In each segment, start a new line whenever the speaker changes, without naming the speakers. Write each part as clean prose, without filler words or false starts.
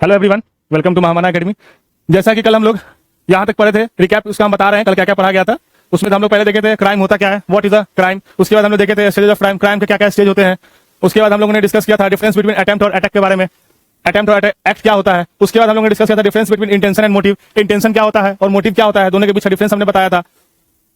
Hello everyone, welcome to Mahamana academy. जैसा कि कल हम लोग यहाँ तक पढ़े थे, रिकैप उसका हम बता रहे हैं कल क्या क्या पढ़ा गया था। उसमें हम लोग पहले देखे थे क्राइम होता क्या है, व्हाट इज अ क्राइम। उसके बाद हम लोग देखे थे स्टेज ऑफ क्राइम, क्राइम के क्या क्या स्टेज होते हैं। उसके बाद हम लोगों ने डिस्कस किया था डिफरेंस बिटवीन अटेम्प्ट और अटैक के बारे में, अटेम्प्ट और एक्ट क्या होता है। उसके बाद हम लोगों ने डिस्कस किया था difference between intention and motive, intention क्या होता है और मोटिव क्या होता है, दोनों के बीच डिफरेंस हमने बताया था।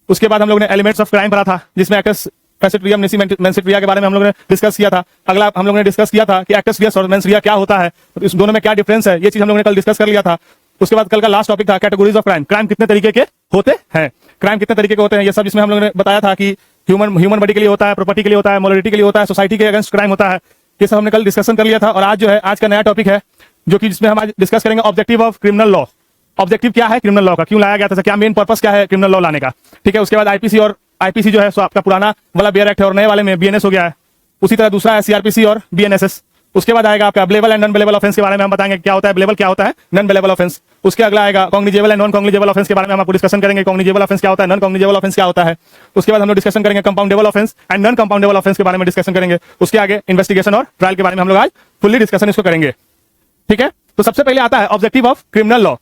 उसके बाद हम लोग ने एलिमेंट्स ऑफ क्राइम पढ़ा था, जिसमें एक्टस पैसिट्रियम मेंसिट्रिया के बारे में हम लोगों ने डिस्कस किया था। अगला हम लोगों ने डिस्कस किया था कि एक्टस रियस और मेंसिट्रिया क्या होता है, इस दोनों में क्या डिफरेंस है, ये चीज हम लोगों ने कल डिस्कस कर लिया था। उसके बाद कल का लास्ट टॉपिक था कैटेगरीज ऑफ क्राइम, क्राइम कितने तरीके के होते हैं, क्राइम कितने तरीके के होते हैं, ये सब जिसमें हम लोगों ने बताया था कि ह्यूमन बॉडी के लिए होता है, प्रॉपर्टी के लिए होता है, मोरालिटी के लिए होता है, सोसाइटी के अगेंस्ट क्राइम होता है। ये सब हमने कल डिस्कशन कर लिया था। और आज जो है आज का नया टॉपिक है जो कि जिसमें हम आज डिस्कस करेंगे objective of criminal law. Objective क्या है क्रिमिनल लॉ का, क्यों लाया गया था, क्या मेन पर्पस क्या है क्रिमिनल लॉ लाने का। ठीक है, उसके बाद आईपीसी और आईपीसी जो है सो आपका पुराना वाला बियर एक्ट है और नए वाले में बीएनएस हो गया है। उसी तरह दूसरा है सीआरपीसी और बीएनएसएस। उसके बाद आएगा आपका available and non available offence के बारे में हम बताएंगे क्या होता है अवेलेबल, क्या होता है नॉन अवेलेबल ऑफेंस। उसके अगला आएगा cognizable and non cognizable offence के बारे में हम आपको डिस्कशन करेंगे, कॉग्निजेबल ऑफेंस क्या होता है, नॉन कॉग्निजेबल ऑफेंस क्या होता है। उसके बाद हम लोग डिस्कशन करेंगे compoundable offence and non compoundable offence के बारे में डिस्कशन करेंगे। उसके आगे इन्वेस्टिगेशन और ट्रायल के बारे में हम लोग आज फुल्ली डिस्कशन इसको करेंगे। ठीक है, तो सबसे पहले आता है objective of criminal law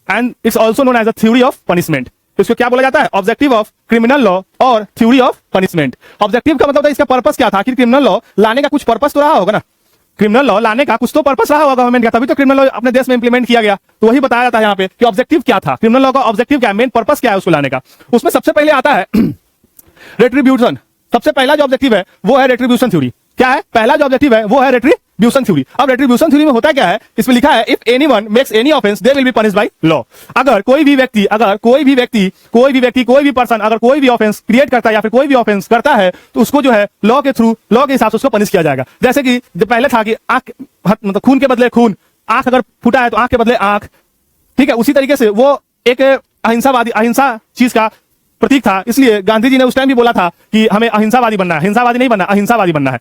and it's also known as a theory of punishment. इसको क्या बोला जाता है, ऑब्जेक्टिव ऑफ क्रिमिनल लॉ और थ्योरी ऑफ पनिशमेंट। ऑब्जेक्टिव का मतलब है इसका पर्पस क्या था, कि क्रिमिनल लॉ लाने का कुछ पर्पस तो रहा होगा ना, क्रिमिनल लॉ लाने का कुछ तो पर्पस रहा होगा गवर्नमेंट का, तभी तो क्रिमिनल लॉ अपने देश में इंप्लीमेंट किया गया। तो वही बताया जाता है यहाँ पे कि ऑब्जेक्टिव क्या था, क्रिमिनल लॉ का ऑब्जेक्टिव क्या है, मेन पर्पस क्या है उसको लाने का। उसमें सबसे पहले आता है रेट्रीब्यूशन। सबसे पहला जो ऑब्जेक्टिव है वो है रेट्रीब्यूशन थ्योरी। क्या है, पहला जो ऑब्जेक्टिव है वो है रेट्रीब्यूशन थ्योरी। अब रेट्रीब्यूशन थ्योरी में होता क्या है, इसमें लिखा है if anyone makes any offence they will be punished by law. अगर कोई भी व्यक्ति कोई भी पर्सन अगर कोई भी ऑफेंस क्रिएट करता है या फिर कोई भी ऑफेंस करता है तो उसको जो है लॉ के थ्रू, लॉ के हिसाब से उसको पनिश किया जाएगा। जैसे कि जो पहले था कि आंख मतलब खून के बदले खून, आंख अगर फूटा है तो आंख के बदले आंख। ठीक है, उसी तरीके से वो एक अहिंसा चीज का प्रतीक था। इसलिए गांधी जी ने उस टाइम भी बोला था कि हमें अहिंसावादी बनना है, हिंसावादी नहीं बनना, अहिंसावादी बनना है।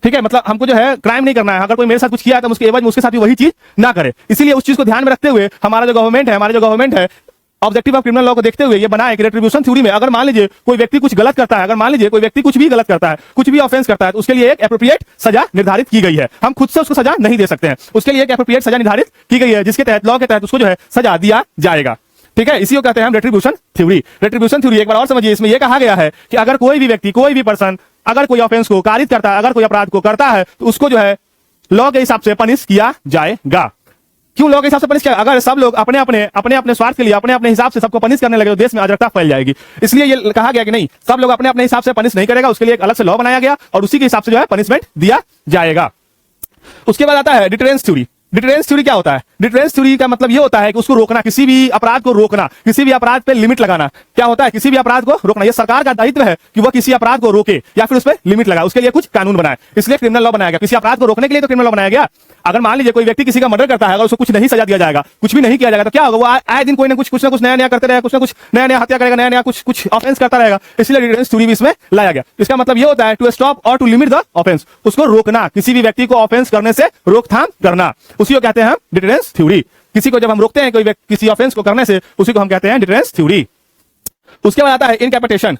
ठीक है, मतलब हमको जो है क्राइम नहीं करना है, अगर कोई मेरे साथ कुछ किया है तो उसके एवज में उसके साथ भी वही चीज ना करे। इसीलिए उस चीज को ध्यान में रखते हुए हमारा जो गवर्नमेंट है ऑब्जेक्टिव ऑफ क्रिमिनल लॉ को देखते हुए ये बनाया कि रेट्रीब्यूशन थ्योरी में अगर मान लीजिए कोई व्यक्ति कुछ गलत करता है, अगर मान लीजिए कोई व्यक्ति कुछ भी गलत करता है, कुछ भी ऑफेंस करता है, तो उसके लिए एक एप्रोप्रिएट सजा निर्धारित की गई है। हम खुद से उसको सजा नहीं दे सकते हैं, उसके लिए एक एप्रोप्रिएट सजा निर्धारित की गई है जिसके तहत लॉ के तहत उसको जो है सजा दिया जाएगा। ठीक है, इसी को कहते हैं हम रेट्रीब्यूशन थ्योरी। रेट्रीब्यूशन थ्योरी एक बार और समझिए, इसमें यह कहा गया है कि अगर कोई भी व्यक्ति कोई भी पर्सन अगर कोई ऑफेंस को कारित करता है, अगर कोई अपराध को करता है तो उसको जो है लॉ के हिसाब से पनिश किया जाएगा। क्यों लॉ के हिसाब से पनिश किया, अगर सब लोग अपने अपने स्वार्थ के लिए अपने अपने हिसाब से सबको पनिश करने लगे तो देश में अराजकता फैल जाएगी। इसलिए ये कहा गया कि नहीं, सब लोग अपने अपने हिसाब से पनिश नहीं करेगा, उसके लिए एक अलग से लॉ बनाया गया और उसी के हिसाब से जो है पनिशमेंट दिया जाएगा। उसके बाद आता है डिटरेंस थ्योरी। डिटरेंस थ्योरी क्या होता है, डिटरेंस थ्योरी का मतलब ये होता है कि उसको रोकना, किसी भी अपराध को रोकना, किसी भी अपराध पे लिमिट लगाना। क्या होता है, किसी भी अपराध को रोकना। ये सरकार का दायित्व है कि वह किसी अपराध को रोके या फिर उस पर लिमिट लगाए, उसके लिए कुछ कानून बनाए। इसलिए क्रिमिनल लॉ बनाया गया, किसी अपराध को रोकने के लिए तो क्रिमिनल लॉ बनाया गया। अगर मान लीजिए कोई व्यक्ति किसी का मर्डर करता है, अगर उसको कुछ नहीं सजा दिया जाएगा, कुछ भी नहीं किया जाएगा, तो क्या होगा, वो आए दिन कोई ना कुछ नया करते रहेगा, कुछ ना कुछ नया हत्या करेगा, नया कुछ ऑफेंस करता रहेगा। इसलिए डिटरेंस थ्योरी भी इसमें लाया गया। इसका मतलब ये होता है टू स्टॉप और टू लिमिट द ऑफेंस, उसको रोकना, किसी भी व्यक्ति को ऑफेंस करने से रोकथाम करना, उसी को कहते हैं हम डिटरेंस थ्योरी। किसी को जब हम रोकते हैं कोई किसी ऑफेंस को करने से, उसी को हम कहते हैं डिटरेंस थ्योरी। उसके बाद आता है इनकैपिटेशन।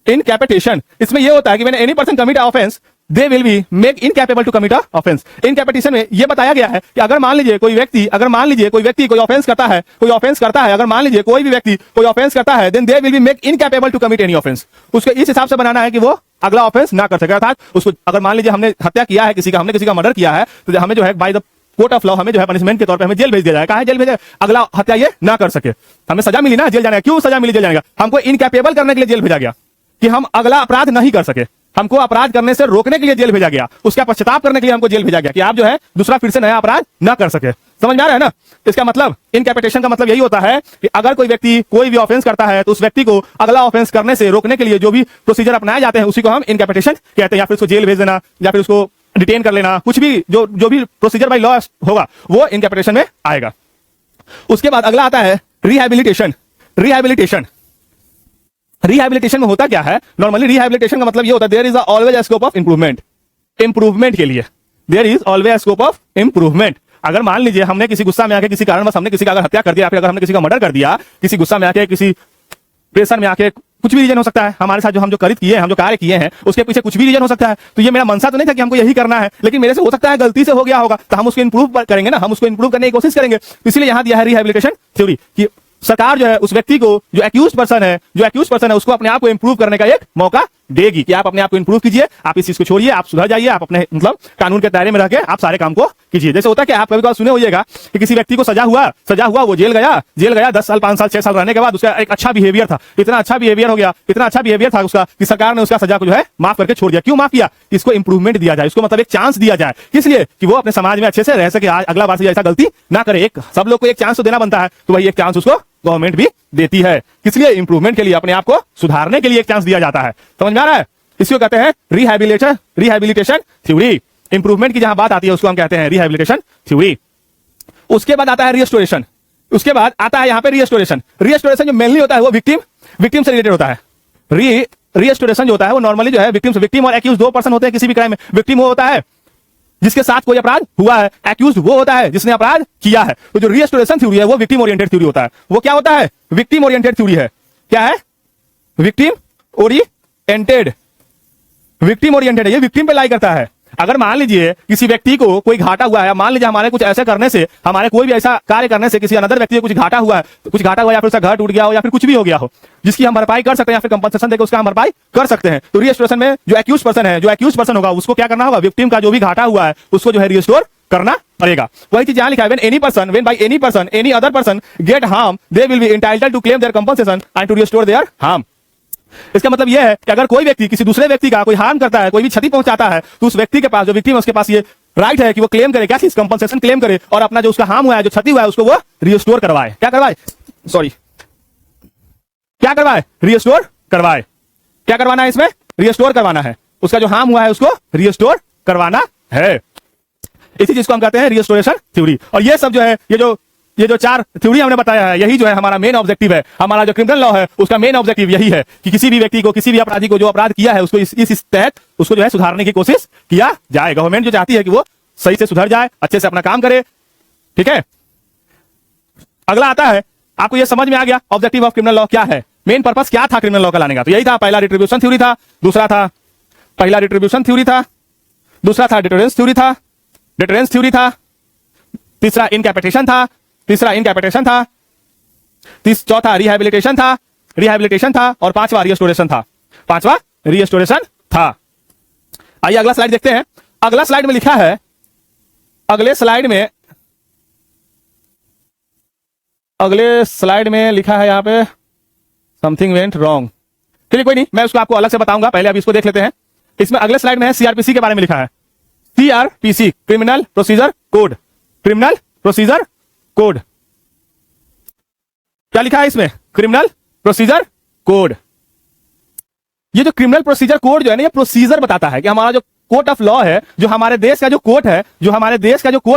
इनकैपिटेशन इसमें यह होता है कि when any person commit offence they will be make incapable to commit offence. Incapacitation में यह बताया गया है कि अगर मान लीजिए कोई व्यक्ति कोई ऑफेंस करता है, अगर मान लीजिए कोई भी व्यक्ति कोई ऑफेंस करता है, then they will be make incapable to commit any offence. उसको इस हिसाब से बनाना है कि वो अगला ऑफेंस ना कर सके। अर्थात उसको अगर मान लीजिए हमने हत्या किया है हमने किसी का मर्डर किया है, तो हमें जो है by the court of law हमें जो है पनिशमेंट के तौर पे हमें जेल भेज दिया जाएगा। जेल भेजे, अगला हत्या ये ना कर सके। हमें सजा मिली ना, जेल जाने का। क्यों सजा मिली जेल जाने का, हमको इनकैपेबल करने के लिए जेल भेजा गया कि हम अगला अपराध नहीं कर सके, हमको अपराध करने से रोकने के लिए जेल भेजा गया, उसका पश्चाताप करने के लिए हमको जेल भेजा गया कि आप जो है दूसरा फिर से नया अपराध ना कर सके। समझ में आ रहा है ना। इसका मतलब इनकैपिटेशन का मतलब यही होता है कि अगर कोई व्यक्ति कोई भी ऑफेंस करता है तो उस व्यक्ति को अगला ऑफेंस करने से रोकने के लिए जो भी प्रोसीजर अपनाए जाते हैं उसी को हम इनकैपिटेशन कहते हैं, या फिर उसको जेल भेज देना या फिर उसको डिटेन कर लेना, कुछ भी जो भी प्रोसीजर बाय लॉ होगा वो इनकैपिटेशन में आएगा। उसके बाद अगला आता है रिहैबिलिटेशन। रिहैबिलिटेशन में होता क्या है, नॉर्मली रिहैबिलिटेशन का मतलब ये होता है there is always a scope of improvement के लिए, there is always a scope of improvement. अगर मान लीजिए हमने किसी गुस्सा में आके किसी कारणवश हमने किसी का अगर हत्या कर दिया, फिर अगर हमने किसी का मर्डर कर दिया, किसी गुस्सा में आके किसी प्रेशर में आके कुछ भी रीजन हो सकता है हमारे साथ, जो हम जो करित किए हैं, हम जो कार्य किए हैं, उसके पीछे कुछ भी रीजन हो सकता है। तो ये मेरा मनसा तो नहीं था कि हमको यही करना है, लेकिन मेरे से हो सकता है गलती से हो गया होगा, तो हम उसको इंप्रूव करेंगे ना, हम उसको इंप्रूव करने की कोशिश करेंगे। तो इसलिए यहां दिया है रिहैबिलिटेशन थ्योरी कि सरकार जो है उस व्यक्ति को, जो एक्यूज्ड पर्सन है उसको अपने आप को इंप्रूव करने का एक मौका देगी कि आप अपने आप को इंप्रूव कीजिए, आप इस चीज को छोड़िए, आप सुधर जाइए, आप अपने मतलब कानून के दायरे में रह के आप सारे काम को कीजिए। जैसे होता है कि आप कभी कभी सुने होइएगा कि किसी व्यक्ति को सजा हुआ वो जेल गया 10 साल 5 साल 6 साल रहने के बाद उसका एक अच्छा बिहेवियर था, इतना अच्छा बिहेवियर हो गया, इतना अच्छा बिहेवियर था उसका कि सरकार ने उसका सजा को जो है माफ करके छोड़ दिया। क्यों माफ किया? इसको इंप्रूवमेंट दिया जाए, इसको मतलब एक चांस दिया जाए, इसलिए कि वो अपने समाज में अच्छे से रह सके, आज अगला बार से ऐसा गलती ना करे। एक सब लोग को एक चांस तो देना बनता है, तो वही एक चांस उसको गवर्नमेंट भी देती है, इसलिए इंप्रूवमेंट के लिए, अपने आप को सुधारने के लिए एक चांस दिया जाता है। समझ में आ रहा है? इसको कहते हैं रिहैबिलिटेशन थ्योरी। इंप्रूवमेंट की जहां बात आती है उसको हम कहते हैं रिहैबिलिटेशन थ्योरी। उसके बाद आता है रिस्टोरेशन, उसके बाद आता है यहां पे रिस्टोरेशन। रिस्टोरेशन जो मेनली होता है वो विक्टिम से रिलेटेड होता है। रिस्टोरेशन जो होता है वो नॉर्मली जो है विक्टिम और एक्यूज 2 पर्सन होते हैं किसी भी क्राइम में। विक्टिम वो होता है जिसके साथ कोई अपराध हुआ है, एक्यूज्ड वो होता है जिसने अपराध किया है। तो जो रिस्टोरेशन थ्योरी है वो विक्टिम ओरिएंटेड थ्योरी होता है। वो क्या होता है? विक्टिम ओरिएंटेड थ्योरी है। क्या है? विक्टिम ओरिएंटेड है, ये विक्टिम पे लाई करता है। अगर मान लीजिए किसी व्यक्ति को कोई घाटा हुआ है, मान लीजिए हमारे कुछ ऐसे करने से, हमारे कोई भी ऐसा कार्य करने से किसी अनदर व्यक्ति को कुछ घाटा हुआ है, या फिर उसका घर टूट गया हो या फिर कुछ भी हो गया हो, जिसकी हम भरपाई कर सकते हैं या फिर कंपनसेशन देकर उसका हम भरपाई कर सकते हैं। तो रिस्टोरेशन में जो एक्यूज्ड पर्सन होगा उसको क्या करना होगा? विक्टिम का जो भी घाटा हुआ है उसको जो है रिस्टोर करना पड़ेगा। वही चीज यहां लिखा है, when by any person any other person get harm they will be entitled to claim their compensation and to restore their harm। इसका मतलब यह है कि अगर कोई व्यक्ति किसी दूसरे व्यक्ति का कोई हार्म करता है, कोई भी क्षति पहुंचाता है, तो उस व्यक्ति के पास, जो विक्टिम है उसके पास ये राइट है कि वो क्लेम करे, क्या चीज? कंपनसेशन क्लेम करे, और अपना जो उसका हार्म हुआ है, जो क्षति हुआ है, उसको वो रिस्टोर करवाए। क्या करवाए? क्या करवाए? रिस्टोर करवाए। क्या करवाना है इसमें? रिस्टोर करवाना है। उसका जो हार्म हुआ है उसको रिस्टोर करवाना है। इसी चीज को हम कहते हैं रिस्टोरेशन थ्योरी। और ये सब जो है, ये जो 4 थ्योरी हमने बताया है, यही जो है हमारा मेन ऑब्जेक्टिव है। हमारा जो क्रिमिनल लॉ है उसका मेन ऑब्जेक्टिव यही है कि किसी भी व्यक्ति को, किसी भी अपराधी को जो अपराध किया है उसको इस तहत उसको जो है सुधारने की कोशिश किया जाए। गवर्नमेंट जो चाहती है कि वो सही से सुधर जाए, अच्छे से अपना काम करे। ठीक है, अगला आता है, आपको ये समझ में आ गया ऑब्जेक्टिव ऑफ क्रिमिनल लॉ क्या है, मेन पर्पस क्या था क्रिमिनल लॉ का लाने का। तो यही था, पहला रिट्रीब्यूशन थ्योरी था, दूसरा था डिटरेंस थ्योरी था, तीसरा इनकैपिटेशन था, चौथा रिहैबिलिटेशन था, और पांचवा रिस्टोरेशन था। आइए अगला स्लाइड देखते हैं। अगले स्लाइड में लिखा है यहाँ पे समथिंग वेंट रॉन्ग। चलिए कोई नहीं, मैं उसको आपको अलग से बताऊंगा, पहले अभी इसको देख लेते हैं। इसमें अगले स्लाइड में है सीआरपीसी के बारे में लिखा है। CrPC, criminal procedure code. क्या लिखा है इसमें? Criminal procedure code. ये जो क्रिमिनल प्रोसीजर कोड जो है ना, ये प्रोसीजर बताता है कि हमारा जो कोर्ट ऑफ लॉ है, जो हमारे देश का जो कोर्ट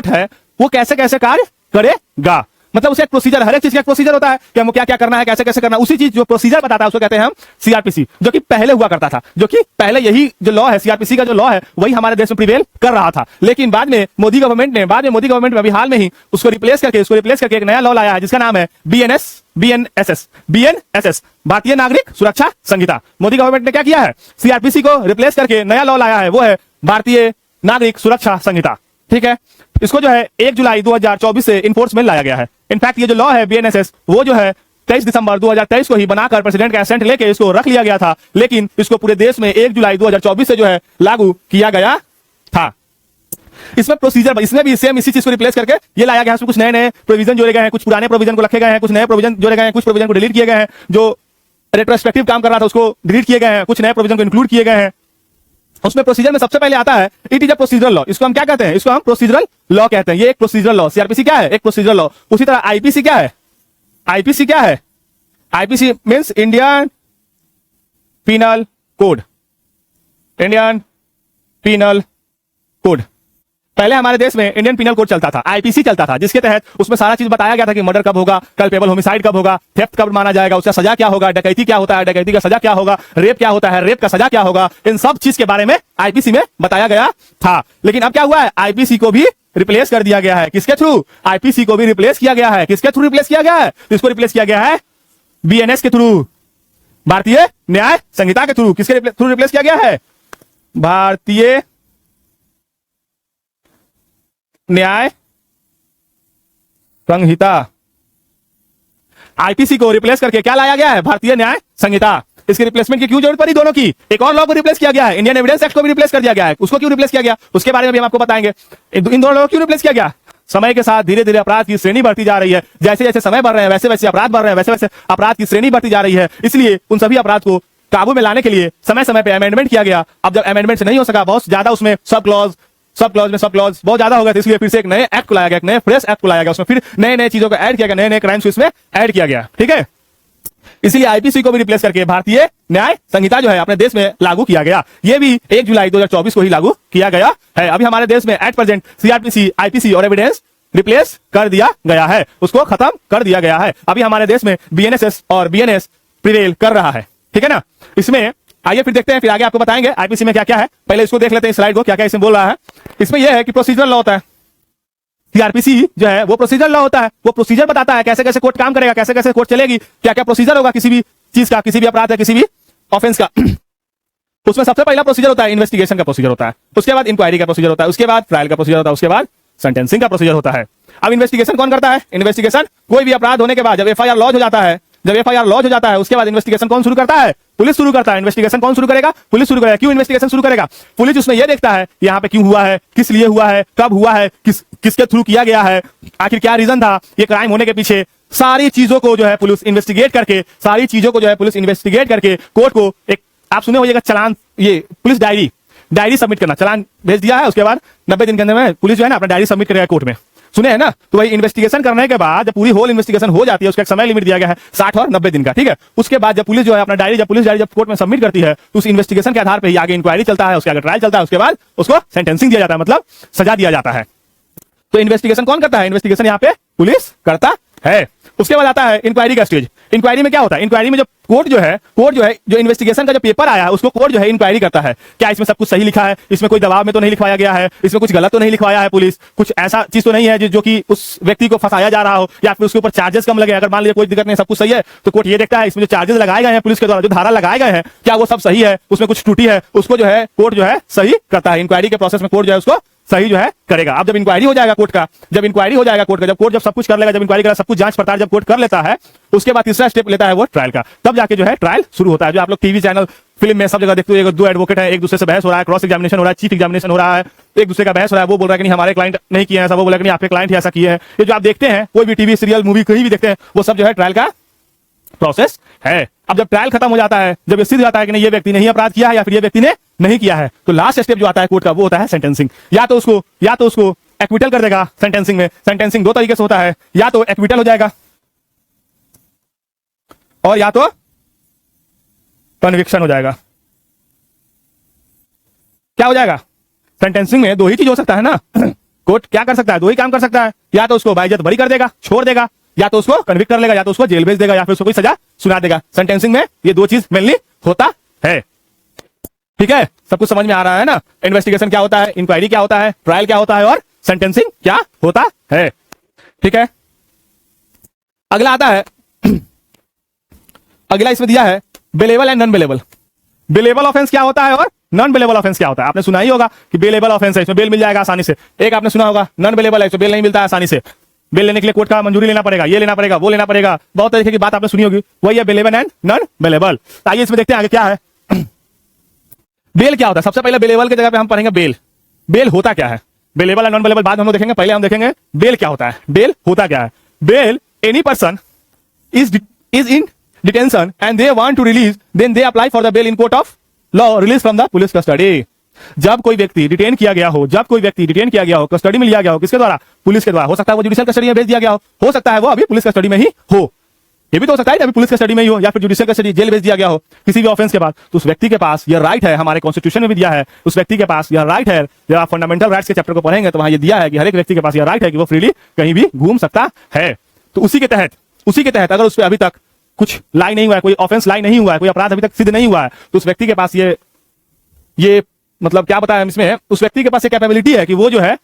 है, वो कैसे कैसे कार्य करेगा। मतलब उसे एक प्रोसीजर, हर एक चीज का एक प्रोसीजर होता है कि हमको क्या क्या करना है, कैसे कैसे करना है। उसी चीज जो प्रोसीजर बताता है उसको कहते हैं हम सीआरपीसी, जो कि पहले हुआ करता था, जो कि पहले यही जो लॉ है, सीआरपीसी का जो लॉ है, वही हमारे देश में प्रिवेल कर रहा था। लेकिन बाद में मोदी गवर्नमेंट ने अभी हाल में ही उसको रिप्लेस करके एक नया लॉ लाया है जिसका नाम है बीएनएसएस, भारतीय नागरिक सुरक्षा संहिता। मोदी गवर्नमेंट ने क्या किया है? सीआरपीसी को रिप्लेस करके नया लॉ लाया है, वो है भारतीय नागरिक सुरक्षा संहिता। ठीक है, इसको जो है 1 जुलाई 2024 से इन्फोर्स में लाया गया है। इनफैक्ट ये जो लॉ है बीएनएसएस, वो जो है 23 दिसंबर 2023 को ही बनाकर प्रेसिडेंट का एसेंट लेके इसको रख लिया गया था, लेकिन इसको पूरे देश में 1 जुलाई 2024 से जो है लागू किया गया था। इसमें प्रोसीजर, इसमें भी सेम इसी चीज को रिप्लेस करके ये लाया गया है। इसमें कुछ नए प्रोविजन जोड़े गए हैं, कुछ पुराने प्रोविजन को रखे गए हैं, कुछ नए प्रोविजन जोड़े गए हैं, कुछ प्रोविजन को डिलीट किए गए हैं, जो रेट्रोस्पेक्टिव काम कर रहा था उसको डिलीट किए गए हैं, कुछ नए प्रोविजन को इंक्लूड किए गए हैं। उसमें प्रोसीजर में सबसे पहले आता है it is a procedural law. इसको हम क्या कहते हैं? इसको हम प्रोसीजरल लॉ कहते हैं। ये एक प्रोसीजरल लॉ, सीआरपीसी क्या है? एक प्रोसीजरल लॉ। उसी तरह आईपीसी क्या है? IPC means Indian penal code. पहले हमारे देश में इंडियन पीनल कोड चलता था, आईपीसी चलता था, जिसके तहत उसमें सारा चीज बताया गया था कि मर्डर कब होगा, कल्पेबल होमिसाइड कब होगा, थेफ्ट कब माना जाएगा, उसका सजा क्या होगा, डकैती क्या होता है, डकैती का सजा क्या होगा, रेप क्या होता है, रेप का सजा क्या होगा। इन सब चीज के बारे में आईपीसी में बताया गया था। लेकिन अब क्या हुआ है? आईपीसी को भी रिप्लेस कर दिया गया है। किसके थ्रू? आईपीसी को भी रिप्लेस किया गया है। किसके थ्रू रिप्लेस किया गया है? इसको रिप्लेस किया गया है बीएनएस के थ्रू। भारतीय न्याय संहिता के थ्रू किसके थ्रू रिप्लेस किया गया है? भारतीय न्याय संहिता। आईपीसी को रिप्लेस करके क्या लाया गया है? भारतीय न्याय संहिता। इसकी रिप्लेसमेंट की क्यों जरूरत पड़ी? दोनों की एक और लॉ को रिप्लेस किया गया है, इंडियन एविडेंस एक्ट को भी रिप्लेस कर दिया गया है। उसको क्यों रिप्लेस किया गया उसके बारे में भी हम आपको बताएंगे। इन दोनों लॉ को क्यों रिप्लेस किया गया? समय के साथ धीरे धीरे अपराध की श्रेणी बढ़ती जा रही है। जैसे जैसे समय बढ़ रहे हैं वैसे वैसे अपराध बढ़ रहे हैं, वैसे वैसे अपराध की श्रेणी बढ़ती जा रही है। इसलिए उन सभी अपराध को काबू में लाने के लिए समय समय पे अमेंडमेंट किया गया। अब जब अमेंडमेंट से नहीं हो सका, बहुत ज्यादा उसमें सब क्लॉज बहुत ज्यादा हो गया, तो इसलिए फिर से एक नए एक्ट को लाया गया, एक नए फ्रेश एक्ट को लाया गया। उसमें फिर नए नए चीजों को ऐड किया गया, नए नए क्राइम्स इसमें ऐड किया गया। ठीक है, इसलिए आईपीसी को भी रिप्लेस करके भारतीय न्याय संहिता जो है अपने देश में लागू किया गया। ये भी 1 जुलाई 2024 को ही लागू किया गया है। अभी हमारे देश में एट प्रेजेंट सीआरपीसी, आईपीसी और एविडेंस रिप्लेस कर दिया गया है, उसको खत्म कर दिया गया है। अभी हमारे देश में बीएनएसएस और बीएनएस प्रिवेल कर रहा है। ठीक है ना। इसमें आइए फिर देखते हैं, फिर आगे आपको बताएंगे आईपीसी में क्या क्या है। पहले इसको देख लेते हैं, स्लाइड को, क्या क्या इसमें बोल रहा है। इसमें यह है कि प्रोसीजरल लॉ होता है। सीआरपीसी जो है वो प्रोसीजर लॉ होता है, वो प्रोसीजर बताता है कैसे कैसे कोर्ट काम करेगा, कैसे कैसे कोर्ट चलेगी, क्या क्या प्रोसीजर होगा किसी भी चीज का, किसी भी अपराध का, किसी भी ऑफेंस का। उसमें सबसे पहला प्रोसीजर होता है इन्वेस्टिगेशन का प्रोसीजर होता है, उसके बाद इंक्वायरी का प्रोसीजर होता है, उसके बाद ट्रायल का प्रोसीजर होता है, उसके बाद सेंटेंसिंग का प्रोसीजर होता है। अब इन्वेस्टिगेशन कौन करता है? इन्वेस्टिगेशन कोई भी अपराध होने के बाद जब एफआईआर लॉन्च हो जाता है, उसके बाद इन्वेस्टिगेशन कौन शुरू करता है? पुलिस शुरू करता है। इन्वेस्टिगेशन कौन शुरू करेगा? पुलिस शुरू करेगा। क्यों इन्वेस्टिगेशन शुरू करेगा? पुलिस उसमें यह देखता है यहाँ पे क्यों हुआ है, किस लिए हुआ है, कब हुआ है, किसके थ्रू किया गया है, आखिर क्या रीजन था ये क्राइम होने के पीछे। सारी चीजों को जो है पुलिस इन्वेस्टिगेट करके कोर्ट को एक, आप सुने होइएगा चालान, ये पुलिस डायरी सबमिट करना। चालान भेज दिया है, उसके बाद 90 दिन के अंदर में पुलिस जो है ना अपना डायरी सबमिट करेगा कोर्ट में। सुने हैं ना। तो वही इन्वेस्टिगेशन करने के बाद जब पूरी होल इन्वेस्टिगेशन हो जाती है, उसका एक समय लिमिट दिया गया है 60 और 90 दिन का। ठीक है, उसके बाद जब पुलिस जो है अपना पुलिस डायरी जब कोर्ट में सबमिट करती है, तो उस इन्वेस्टिगेशन के आधार पर ही आगे इंक्वायरी चलता है, उसके आगे ट्रायल चलता है, उसके बाद उसको सेंटेंसिंग दिया जाता है, मतलब सजा दिया जाता है। तो इन्वेस्टिगेशन कौन करता है? इन्वेस्टिगेशन यहाँ पे पुलिस करता है। उसके बाद आता है इंक्वायरी का स्टेज। इंक्वायरी में क्या होता है? इंक्वायरी में जब कोर्ट जो है जो इन्वेस्टिगेशन का जो पेपर आया है उसको कोर्ट जो है इंक्वायरी करता है, क्या इसमें सब कुछ सही लिखा है, इसमें कोई दबाव में तो नहीं लिखवाया गया है, इसमें कुछ गलत तो नहीं लिखवाया है, पुलिस कुछ ऐसा चीज तो नहीं है जो कि उस व्यक्ति को फंसाया जा रहा हो, या फिर उसके ऊपर चार्जेस कम लगे। अगर मान लीजिए कोई दिक्कत नहीं, सब कुछ सही है, तो कोर्ट ये देखता है इसमें जो चार्जेस लगाए गए हैं पुलिस के द्वारा, जो धारा लगाए गए हैं, क्या वो सब सही है, उसमें कुछ त्रुटि है, उसको जो है कोर्ट जो है सही करता है। इंक्वायरी के प्रोसेस में कोर्ट जो है उसको सही जो है करेगा। अब जब इंक्वायरी हो जाएगा कोर्ट का, जब कोर्ट जब सब कुछ कर लेगा, जब इंक्वायरी करेगा, सब कुछ जांच पड़ताल जब कोर्ट कर लेता है, उसके बाद तीसरा स्टेप लेता है वो ट्रायल का। तब जाके जो है ट्रायल शुरू होता है। जो आप लोग टीवी चैनल, फिल्म में सब जगह देखते हो, 2 एडवोकेट है, एक दूसरे से बहस हो रहा है, क्रॉस एग्जामिनेशन हो रहा है, चीफ एग्जामिनेशन हो रहा है, एक दूसरे का बहस हो रहा है। वो बोल रहा है कि नहीं हमारे क्लाइंट नहीं किए हैं ऐसा, वो बोला कि नहीं आपके क्लाइंट ही ऐसा किए हैं। ये जो आप देखते हैं कोई भी टीवी सीरियल मूवी कहीं भी देखते हैं, वो सब जो है ट्रायल का प्रोसेस है। अब जब ट्रायल खत्म हो जाता है, जब ये सिद्ध हो जाता है कि नहीं ये व्यक्ति ने ही अपराध किया है या फिर ये व्यक्ति ने नहीं किया है, तो लास्ट स्टेप जो आता है कोर्ट का वो होता है सेंटेंसिंग। या तो उसको एक्विटल कर देगा सेंटेंसिंग में। सेंटेंसिंग 2 तरीके से होता है, या तो एक्विटल हो जाएगा और या तो कन्विक्शन हो जाएगा। क्या हो जाएगा? सेंटेंसिंग में 2 ही चीज हो सकता है ना। कोर्ट क्या कर सकता है? 2 ही काम कर सकता है, या तो उसको बाइज्जत बरी कर देगा, छोड़ देगा, या तो उसको कन्विक्ट कर लेगा, या तो उसको जेल भेज देगा, या फिर उसको कोई सजा सुना देगा। सेंटेंसिंग में ये 2 चीज मेनली होता है। ठीक है, सब कुछ समझ में आ रहा है ना। इन्वेस्टिगेशन क्या होता है, इंक्वायरी क्या होता है, ट्रायल क्या होता है और सेंटेंसिंग क्या होता है। ठीक है, अगला आता है, अगला इसमें दिया है bailable and non bailable. Bailable offence क्या होता है और नॉन बेलेबल ऑफेंस क्या होता है? आपने सुना ही होगा कि बेलेबल ऑफेंस है, इसमें बेल मिल जाएगा आसानी से। एक आपने सुना होगा नॉन बेलेबल है, इसमें बेल नहीं मिलता है आसानी से। बेल लेने के लिए कोर्ट का मंजूरी लेना पड़ेगा, ये लेना पड़ेगा, वो लेना पड़ेगा, बहुत तरीके की बात आपने सुनी होगी। वही है बेलेबल एंड नॉन बेलेबल। आइए इसमें देखते हैं आगे क्या है। बेल क्या होता है? सबसे पहले बेलेबल की जगह पे हम पढ़ेंगे बेल। बेल होता क्या है? बेलेबल एंड नॉन बेलेबल बाद हम लोग देखेंगे, पहले हम देखेंगे बेल क्या होता है। बेल होता क्या है? Bail, any person is in detention and they want to release, then they apply for the bail in court of law, release from the police custody. जब कोई व्यक्ति डिटेन किया गया हो, कस्टडी में लिया गया हो, किसके द्वारा? पुलिस के द्वारा। हो सकता है वो जुडिशियल कस्टडी में भेज दिया गया हो सकता है वो अभी पुलिस कस्टडी में ही हो, ये भी तो हो सकता है अभी पुलिस कस्टडी में ही हो, या फिर जुडिशियल कस्टडी जेल भेज दिया गया हो किसी भी ऑफेंस के बाद। तो उस व्यक्ति के पास यह राइट है, हमारे कॉन्स्टिट्यूशन में भी दिया है, उस व्यक्ति के पास यह राइट है। जब आप फंडामेंटल राइट्स के चैप्टर को पढ़ेंगे तो वहां ये दिया है कि हर एक व्यक्ति के पास यह राइट है कि वो फ्रीली कहीं भी घूम सकता है। तो उसी के तहत अगर उस पर अभी तक कुछ लाई नहीं हुआ है, कोई ऑफेंस लाई नहीं हुआ है, कोई अपराध अभी तक सिद्ध नहीं हुआ है, तो उस व्यक्ति के पास ये मतलब क्या बताया इसमें, उस व्यक्ति के पास ये कैपेबिलिटी है कि वो जो है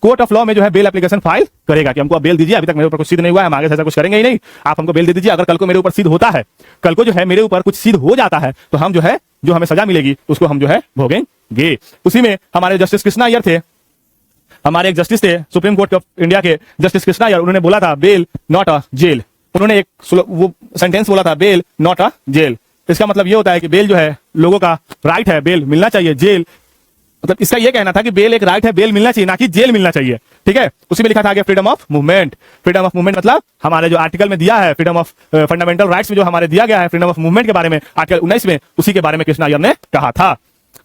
कोर्ट ऑफ लॉ में जो है बेल एप्लीकेशन फाइल करेगा कि हमको अब बेल दीजिए, अभी तक मेरे ऊपर कुछ सिद्ध नहीं हुआ है, हम आगे से ऐसा कुछ करेंगे ही नहीं, आप हमको बेल दे दीजिए। अगर कल को मेरे ऊपर सिद्ध होता है, कल को जो है मेरे ऊपर कुछ सिद्ध हो जाता है, तो हम जो है जो हमें सजा मिलेगी उसको हम जो है भोगेंगे। उसी में हमारे जस्टिस कृष्णा अय्यर थे, हमारे एक जस्टिस थे सुप्रीम कोर्ट ऑफ इंडिया के जस्टिस कृष्णा अय्यर, उन्होंने बोला था बेल नॉट अ जेल। उन्होंने एक वो सेंटेंस बोला था बेल नॉट अ जेल। इसका मतलब ये होता है कि बेल जो है लोगों का राइट है, बेल मिलना चाहिए। जेल मतलब इसका ये कहना था कि बेल एक राइट है, बेल मिलना चाहिए, ना कि जेल मिलना चाहिए। ठीक है, उसी में लिखा था आगे freedom of movement. Freedom of movement मतलब हमारे जो आर्टिकल में दिया है, फ्रीडम ऑफ फंडामेंटल राइट्स में जो हमारे दिया गया है फ्रीडम ऑफ मूवमेंट के बारे में, आर्टिकल 19 में, उसी के बारे में कृष्णा अय्यर ने कहा था।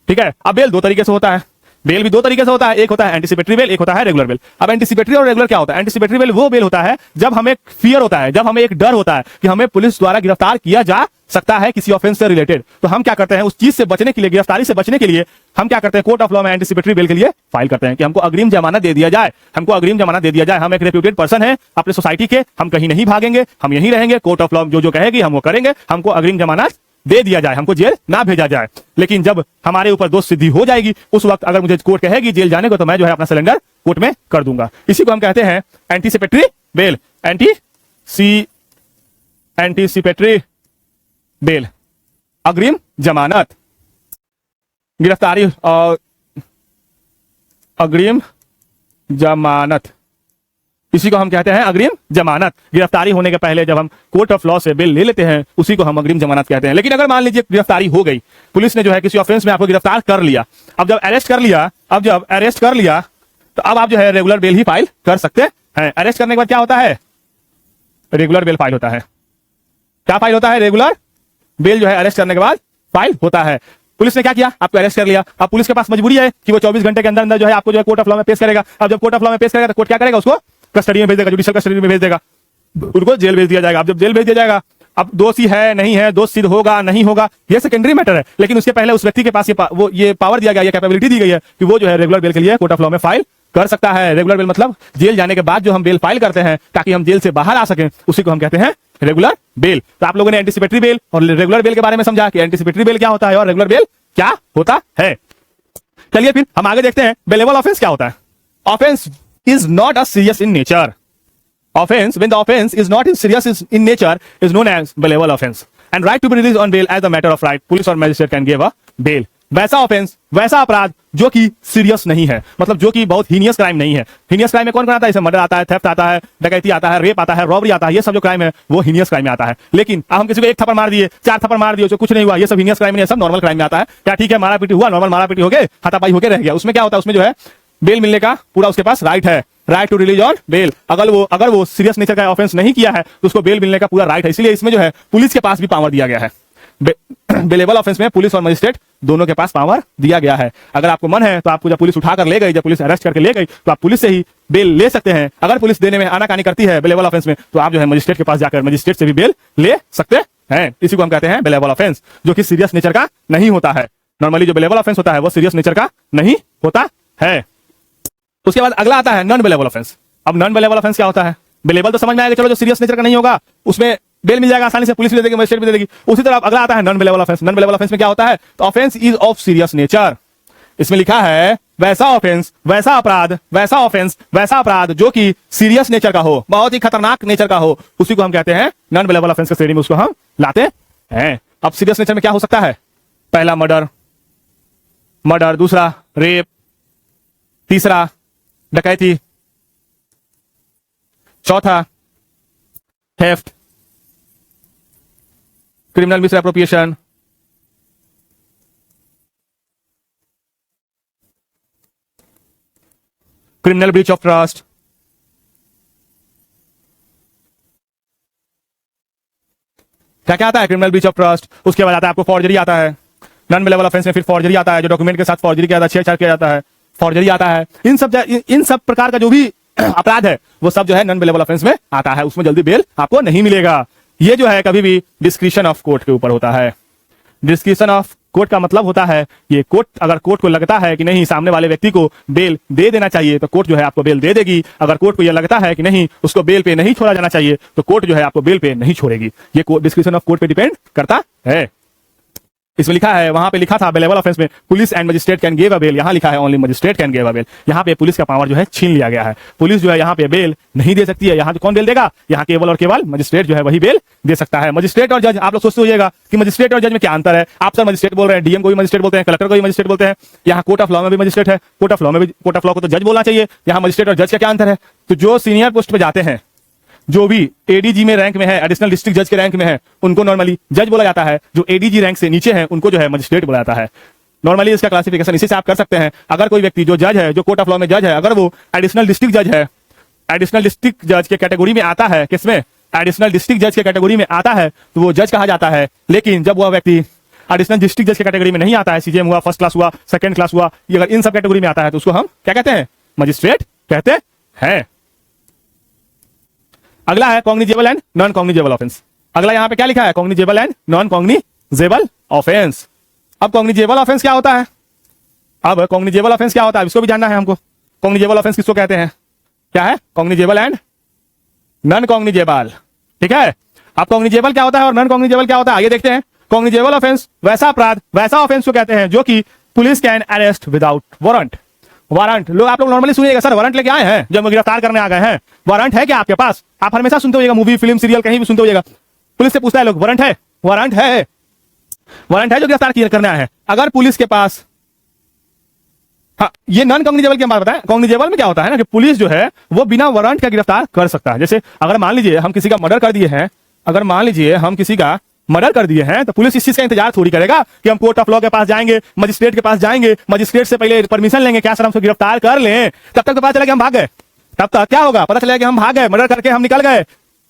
ठीक है, अब बेल दो तरीके से होता है, बेल भी दो तरीके से होता है, एक होता है एंटीसिपेटरी बेल, एक होता है रेगुलर बेल। अब एंटीसिपेटरी और रेगुलर क्या होता है? एंटीसिपेटरी बेल वो बेल होता है जब हमें फियर होता है, जब हमें एक डर होता है कि हमें पुलिस द्वारा गिरफ्तार किया जा सकता है किसी ऑफेंस से रिलेटेड, तो हम क्या करते हैं उस चीज से बचने के लिए, गिरफ्तारी से बचने के लिए हम क्या करते हैं, कोर्ट ऑफ लॉ में एंटीसिपेटरी बेल के लिए फाइल करते हैं कि हमको अग्रिम जमानत दे दिया जाए, हमको अग्रिम जमानत दे दिया जाए। हम एक रेप्यूटेड पर्सन है अपने सोसाइटी के, हम कहीं नहीं भागेंगे, हम यहीं रहेंगे, कोर्ट ऑफ लॉ जो जो कहेगी हम वो करेंगे, हमको अग्रिम जमानत दे दिया जाए, हमको जेल ना भेजा जाए। लेकिन जब हमारे ऊपर दोष सिद्धि हो जाएगी, उस वक्त अगर मुझे कोर्ट कहेगी जेल जाने को, तो मैं जो है अपना सिलेंडर कोर्ट में कर दूंगा। इसी को हम कहते हैं एंटीसिपेटरी बेल। एंटीसिपेटरी बेल, अग्रिम जमानत, गिरफ्तारी और अग्रिम जमानत, इसी को हम कहते हैं अग्रिम जमानत। गिरफ्तारी होने के पहले जब हम कोर्ट ऑफ लॉ से बेल ले लेते हैं, उसी को हम अग्रिम जमानत कहते हैं। लेकिन अगर मान लीजिए गिरफ्तारी हो गई, पुलिस ने जो है किसी ऑफेंस में आपको गिरफ्तार कर लिया, अब जब अरेस्ट कर लिया, तो अब आप जो है रेगुलर बेल ही फाइल कर सकते हैं। अरेस्ट करने के बाद क्या होता है? रेगुलर बेल फाइल होता है। क्या फाइल होता है? रेगुलर बेल जो है अरेस्ट करने के बाद फाइल होता है। पुलिस ने क्या किया? आपको अरेस्ट कर लिया। अब पुलिस के पास मजबूरी है कि वो 24 घंटे के अंदर अंदर जो है आपको जो है कोर्ट ऑफ लॉ में पेश करेगा। अब जब कोर्ट ऑफ लॉ में पेश करेगा तो कोर्ट क्या करेगा? उसको कस्टडी में भेज देगा, जुडिशियल कस्टडी में भेज देगा, उनको जेल भेज दिया जाएगा। अब जब जेल भेज दिया जाएगा, अब दोषी है नहीं है, दोष सिद्ध होगा नहीं होगा, ये सेकेंडरी मैटर है। लेकिन उसके पहले उस व्यक्ति के पास ये पावर दिया गया, ये कैपेबिलिटी दी गई है कि वो जो है रेगुलर बेल के लिए कोर्ट ऑफ लॉ में फाइल कर सकता है। रेगुलर बेल मतलब जेल जाने के बाद जो हम बेल फाइल करते हैं ताकि हम जेल से बाहर आ सकें, उसी को हम कहते हैं रेगुलर बेल। तो आप लोगों ने एंटीसिपेटरी बेल और रेगुलर बेल के बारे में समझा कि एंटीसिपेटरी बेल क्या होता है और रेगुलर बेल क्या होता है। चलिए फिर हम आगे देखते हैं बेलेबल ऑफेंस क्या होता है। Offence is not a serious in nature. Offense, when the offense is not serious in nature, is known as bailable offense. And right to be released on bail as a matter of right, police or magistrate can give a bail. वैसा offence, वैसा अपराध जो कि serious नहीं है, मतलब जो कि बहुत हीनियस क्राइम नहीं है। हीनियस क्राइम में कौन कौन आता है? इसमें मर्डर आता है, थेफ्ट आता है, डकैती आता है, रेप आता है, रॉबरी आता है, ये सब जो क्राइम है वो हीनियस क्राइम में आता है। लेकिन हम किसी को एक थप्पड़ मार दिए, 4 थप्पड़ मार दिए, जो कुछ नहीं हुआ, ये सब हीनियस क्राइम नहीं है, सब नॉर्मल क्राइम में आता है। क्या ठीक है, मारा पीटी हुआ, नॉर्मल मारा पीटी हो गए, हाथापाई होकर रह गया, उसमें क्या होता है? उसमें जो है बेल मिलने का पूरा उसके पास राइट है, right to release on bail. अगर वो सीरियस नेचर का ऑफेंस नहीं किया है तो उसको बेल मिलने का पूरा राइट है। इसलिए इसमें जो है पुलिस के पास भी पावर दिया गया है। बेलेबल ऑफेंस में पुलिस और मजिस्ट्रेट दोनों के पास पावर दिया गया है। अगर आपको मन है तो आपको जब पुलिस उठाकर ले गई, जब पुलिस अरेस्ट करके ले गई, तो आप पुलिस से ही बेल ले सकते हैं। अगर पुलिस देने में आनाकानी करती है बेलेबल ऑफेंस में, तो आप जो है मजिस्ट्रेट के पास जाकर मजिस्ट्रेट से भी बेल ले सकते हैं। इसी को हम कहते हैं बेलेबल ऑफेंस, जो कि सीरियस नेचर का नहीं होता है। नॉर्मली जो बेलेबल ऑफेंस होता है वो सीरियस नेचर का नहीं होता है। उसके बाद अगला आता है नॉन बेलेबल ऑफेंस। अब नॉन बेलेबल ऑफेंस क्या होता है? बेलेबल तो समझ में आएगा, चलो जो सीरियस नेचर का नहीं होगा उसमें बेल मिल जाएगा आसानी से, पुलिस भी दे देगी, मजिस्ट्रेट भी दे देगी। उसी तरह अगला आता है non bailable offence. Non bailable offence में क्या होता है? तो offence is of serious nature. इसमें लिखा है वैसा ऑफेंस, वैसा अपराध, वैसा ऑफेंस, वैसा अपराध जो कि सीरियस नेचर का हो, बहुत ही खतरनाक नेचर का हो, उसी को हम कहते हैं नॉन बेलेबल ऑफेंस के श्रेणी में उसको हम लाते हैं। अब सीरियस नेचर में क्या हो सकता है? पहला मर्डर, दूसरा रेप, तीसरा डकैती, चौथा theft, criminal misappropriation, criminal breach of trust, क्या क्या आता है? Criminal breach of trust. उसके बाद आता है आपको फॉर्जरी आता है। नॉन बेलेबल ऑफेंस में फिर फॉर्जरी आता है, जो डॉक्यूमेंट के साथ फॉर्जरी किया जाता है, छेड़छाड़ किया जाता है, फॉर्जरी आता है। इन सब प्रकार का जो भी अपराध है वो सब जो है नॉन बेलेबल ऑफेंस में आता है। उसमें जल्दी बेल आपको नहीं मिलेगा। ये जो है कभी भी डिस्क्रिशन ऑफ कोर्ट के ऊपर होता है। डिस्क्रिशन ऑफ कोर्ट का मतलब होता है ये कोर्ट, अगर कोर्ट को लगता है कि नहीं सामने वाले व्यक्ति को बेल दे देना चाहिए तो कोर्ट जो है आपको बेल दे देगी। अगर कोर्ट को यह लगता है कि नहीं उसको बेल पे नहीं छोड़ा जाना चाहिए तो कोर्ट जो है आपको बेल पे नहीं छोड़ेगी। ये डिस्क्रिशन ऑफ कोर्ट पे डिपेंड करता है। इसमें लिखा है, वहां पे लिखा था बेलेबल ऑफेंस में police and magistrate can give a bail, यहाँ लिखा है only magistrate can give a bail. यहाँ पे पुलिस का पावर जो है छीन लिया गया है। पुलिस जो है यहाँ पे बेल नहीं दे सकती है। यहाँ कौन बेल देगा? यहाँ केवल और केवल मजिस्ट्रेट जो है वही बेल दे सकता है। मजिस्ट्रेट और जज, आप लोग सोचते होइएगा कि मजिस्ट्रेट और जज में क्या अंतर है। आप सर मजिस्ट्रेट बोल रहे हैं, डीएम को भी मजिस्ट्रेट बोलते हैं, कलेक्टर को भी मजिस्ट्रेट बोलते हैं, यहाँ कोर्ट ऑफ लॉ में भी मजिस्ट्रेट है, कोर्ट ऑफ लॉ में भी, कोर्ट ऑफ लॉ को तो जज बोलना चाहिए, यहाँ मजिस्ट्रेट और जज का क्या अंतर है? तो जो सीनियर पोस्ट पे जाते हैं, जो भी एडीजी में रैंक में है, एडिशनल डिस्ट्रिक्ट जज के रैंक में है, उनको नॉर्मली जज बोला जाता है। जो एडीजी रैंक से नीचे है उनको जो है मजिस्ट्रेट बोला जाता है। नॉर्मली इसका क्लासिफिकेशन इसी से आप कर सकते हैं। अगर कोई व्यक्ति जो जज है, जो कोर्ट ऑफ लॉ में जज है, अगर वो एडिशनल डिस्ट्रिक्ट जज है, एडिशनल डिस्ट्रिक्ट जज के कैटेगरी में आता है, किसमें? एडिशनल डिस्ट्रिक्ट जज के कैटेगरी में आता है, तो वो जज कहा जाता है। लेकिन जब वह व्यक्ति एडिशनल डिस्ट्रिक्ट जज के कैटेगरी में नहीं आता है, सीजेएम हुआ, फर्स्ट क्लास हुआ, सेकंड क्लास हुआ, ये अगर इन सब कैटेगरी में आता है तो उसको हम क्या कहते हैं? मजिस्ट्रेट कहते हैं। अगला है cognizable and non cognizable offence. अगला यहां पे क्या लिखा है? Cognizable and non cognizable offence. अब कॉग्निजेबल ऑफेंस क्या होता है? अब कॉग्निजेबल ऑफेंस क्या होता है इसको भी जानना है हमको। कॉग्निजेबल ऑफेंस किसको कहते हैं? क्या है? Cognizable and non cognizable. ठीक है, अब कॉग्निजेबल क्या होता है और नॉन कॉग्निजेबल क्या होता है, आइए देखते हैं। कॉग्निजेबल ऑफेंस वैसा अपराध, वैसा ऑफेंस को कहते हैं जो कि police can arrest without warrant. Warrant लोग, आप लोग नॉर्मली सुनिएगा, सर वारंट लेके आए हैं, जब गिरफ्तार करने आ गए हैं, वारंट है क्या आपके पास? आप हमेशा सुनते होइएगा, मूवी, फिल्म, सीरियल, कहीं भी सुनते होइएगा, पुलिस से पूछता है लोग, वारंट है? वारंट है, वारंट है जो गिरफ्तार करने आए हैं। अगर पुलिस के पास, हाँ, ये नॉन कॉग्निजेबल की बात बताएं। कॉग्निजेबल में क्या होता है ना कि पुलिस जो है वो बिना वारंट का गिरफ्तार कर सकता है। जैसे अगर मान लीजिए हम किसी का मर्डर कर दिए हैं, अगर मान लीजिए हम किसी का मर्डर कर दिए हैं, तो पुलिस इस चीज का इंतजार थोड़ी करेगा कि हम कोर्ट ऑफ लॉ के पास जाएंगे, मजिस्ट्रेट के पास जाएंगे, मजिस्ट्रेट से पहले परमिशन लेंगे, क्या सर हमसे गिरफ्तार कर लें, तब तक तो पता चला कि हम भाग गए। तब तक क्या होगा? पता चलेगा कि हम भाग गए, मर्डर करके हम निकल गए,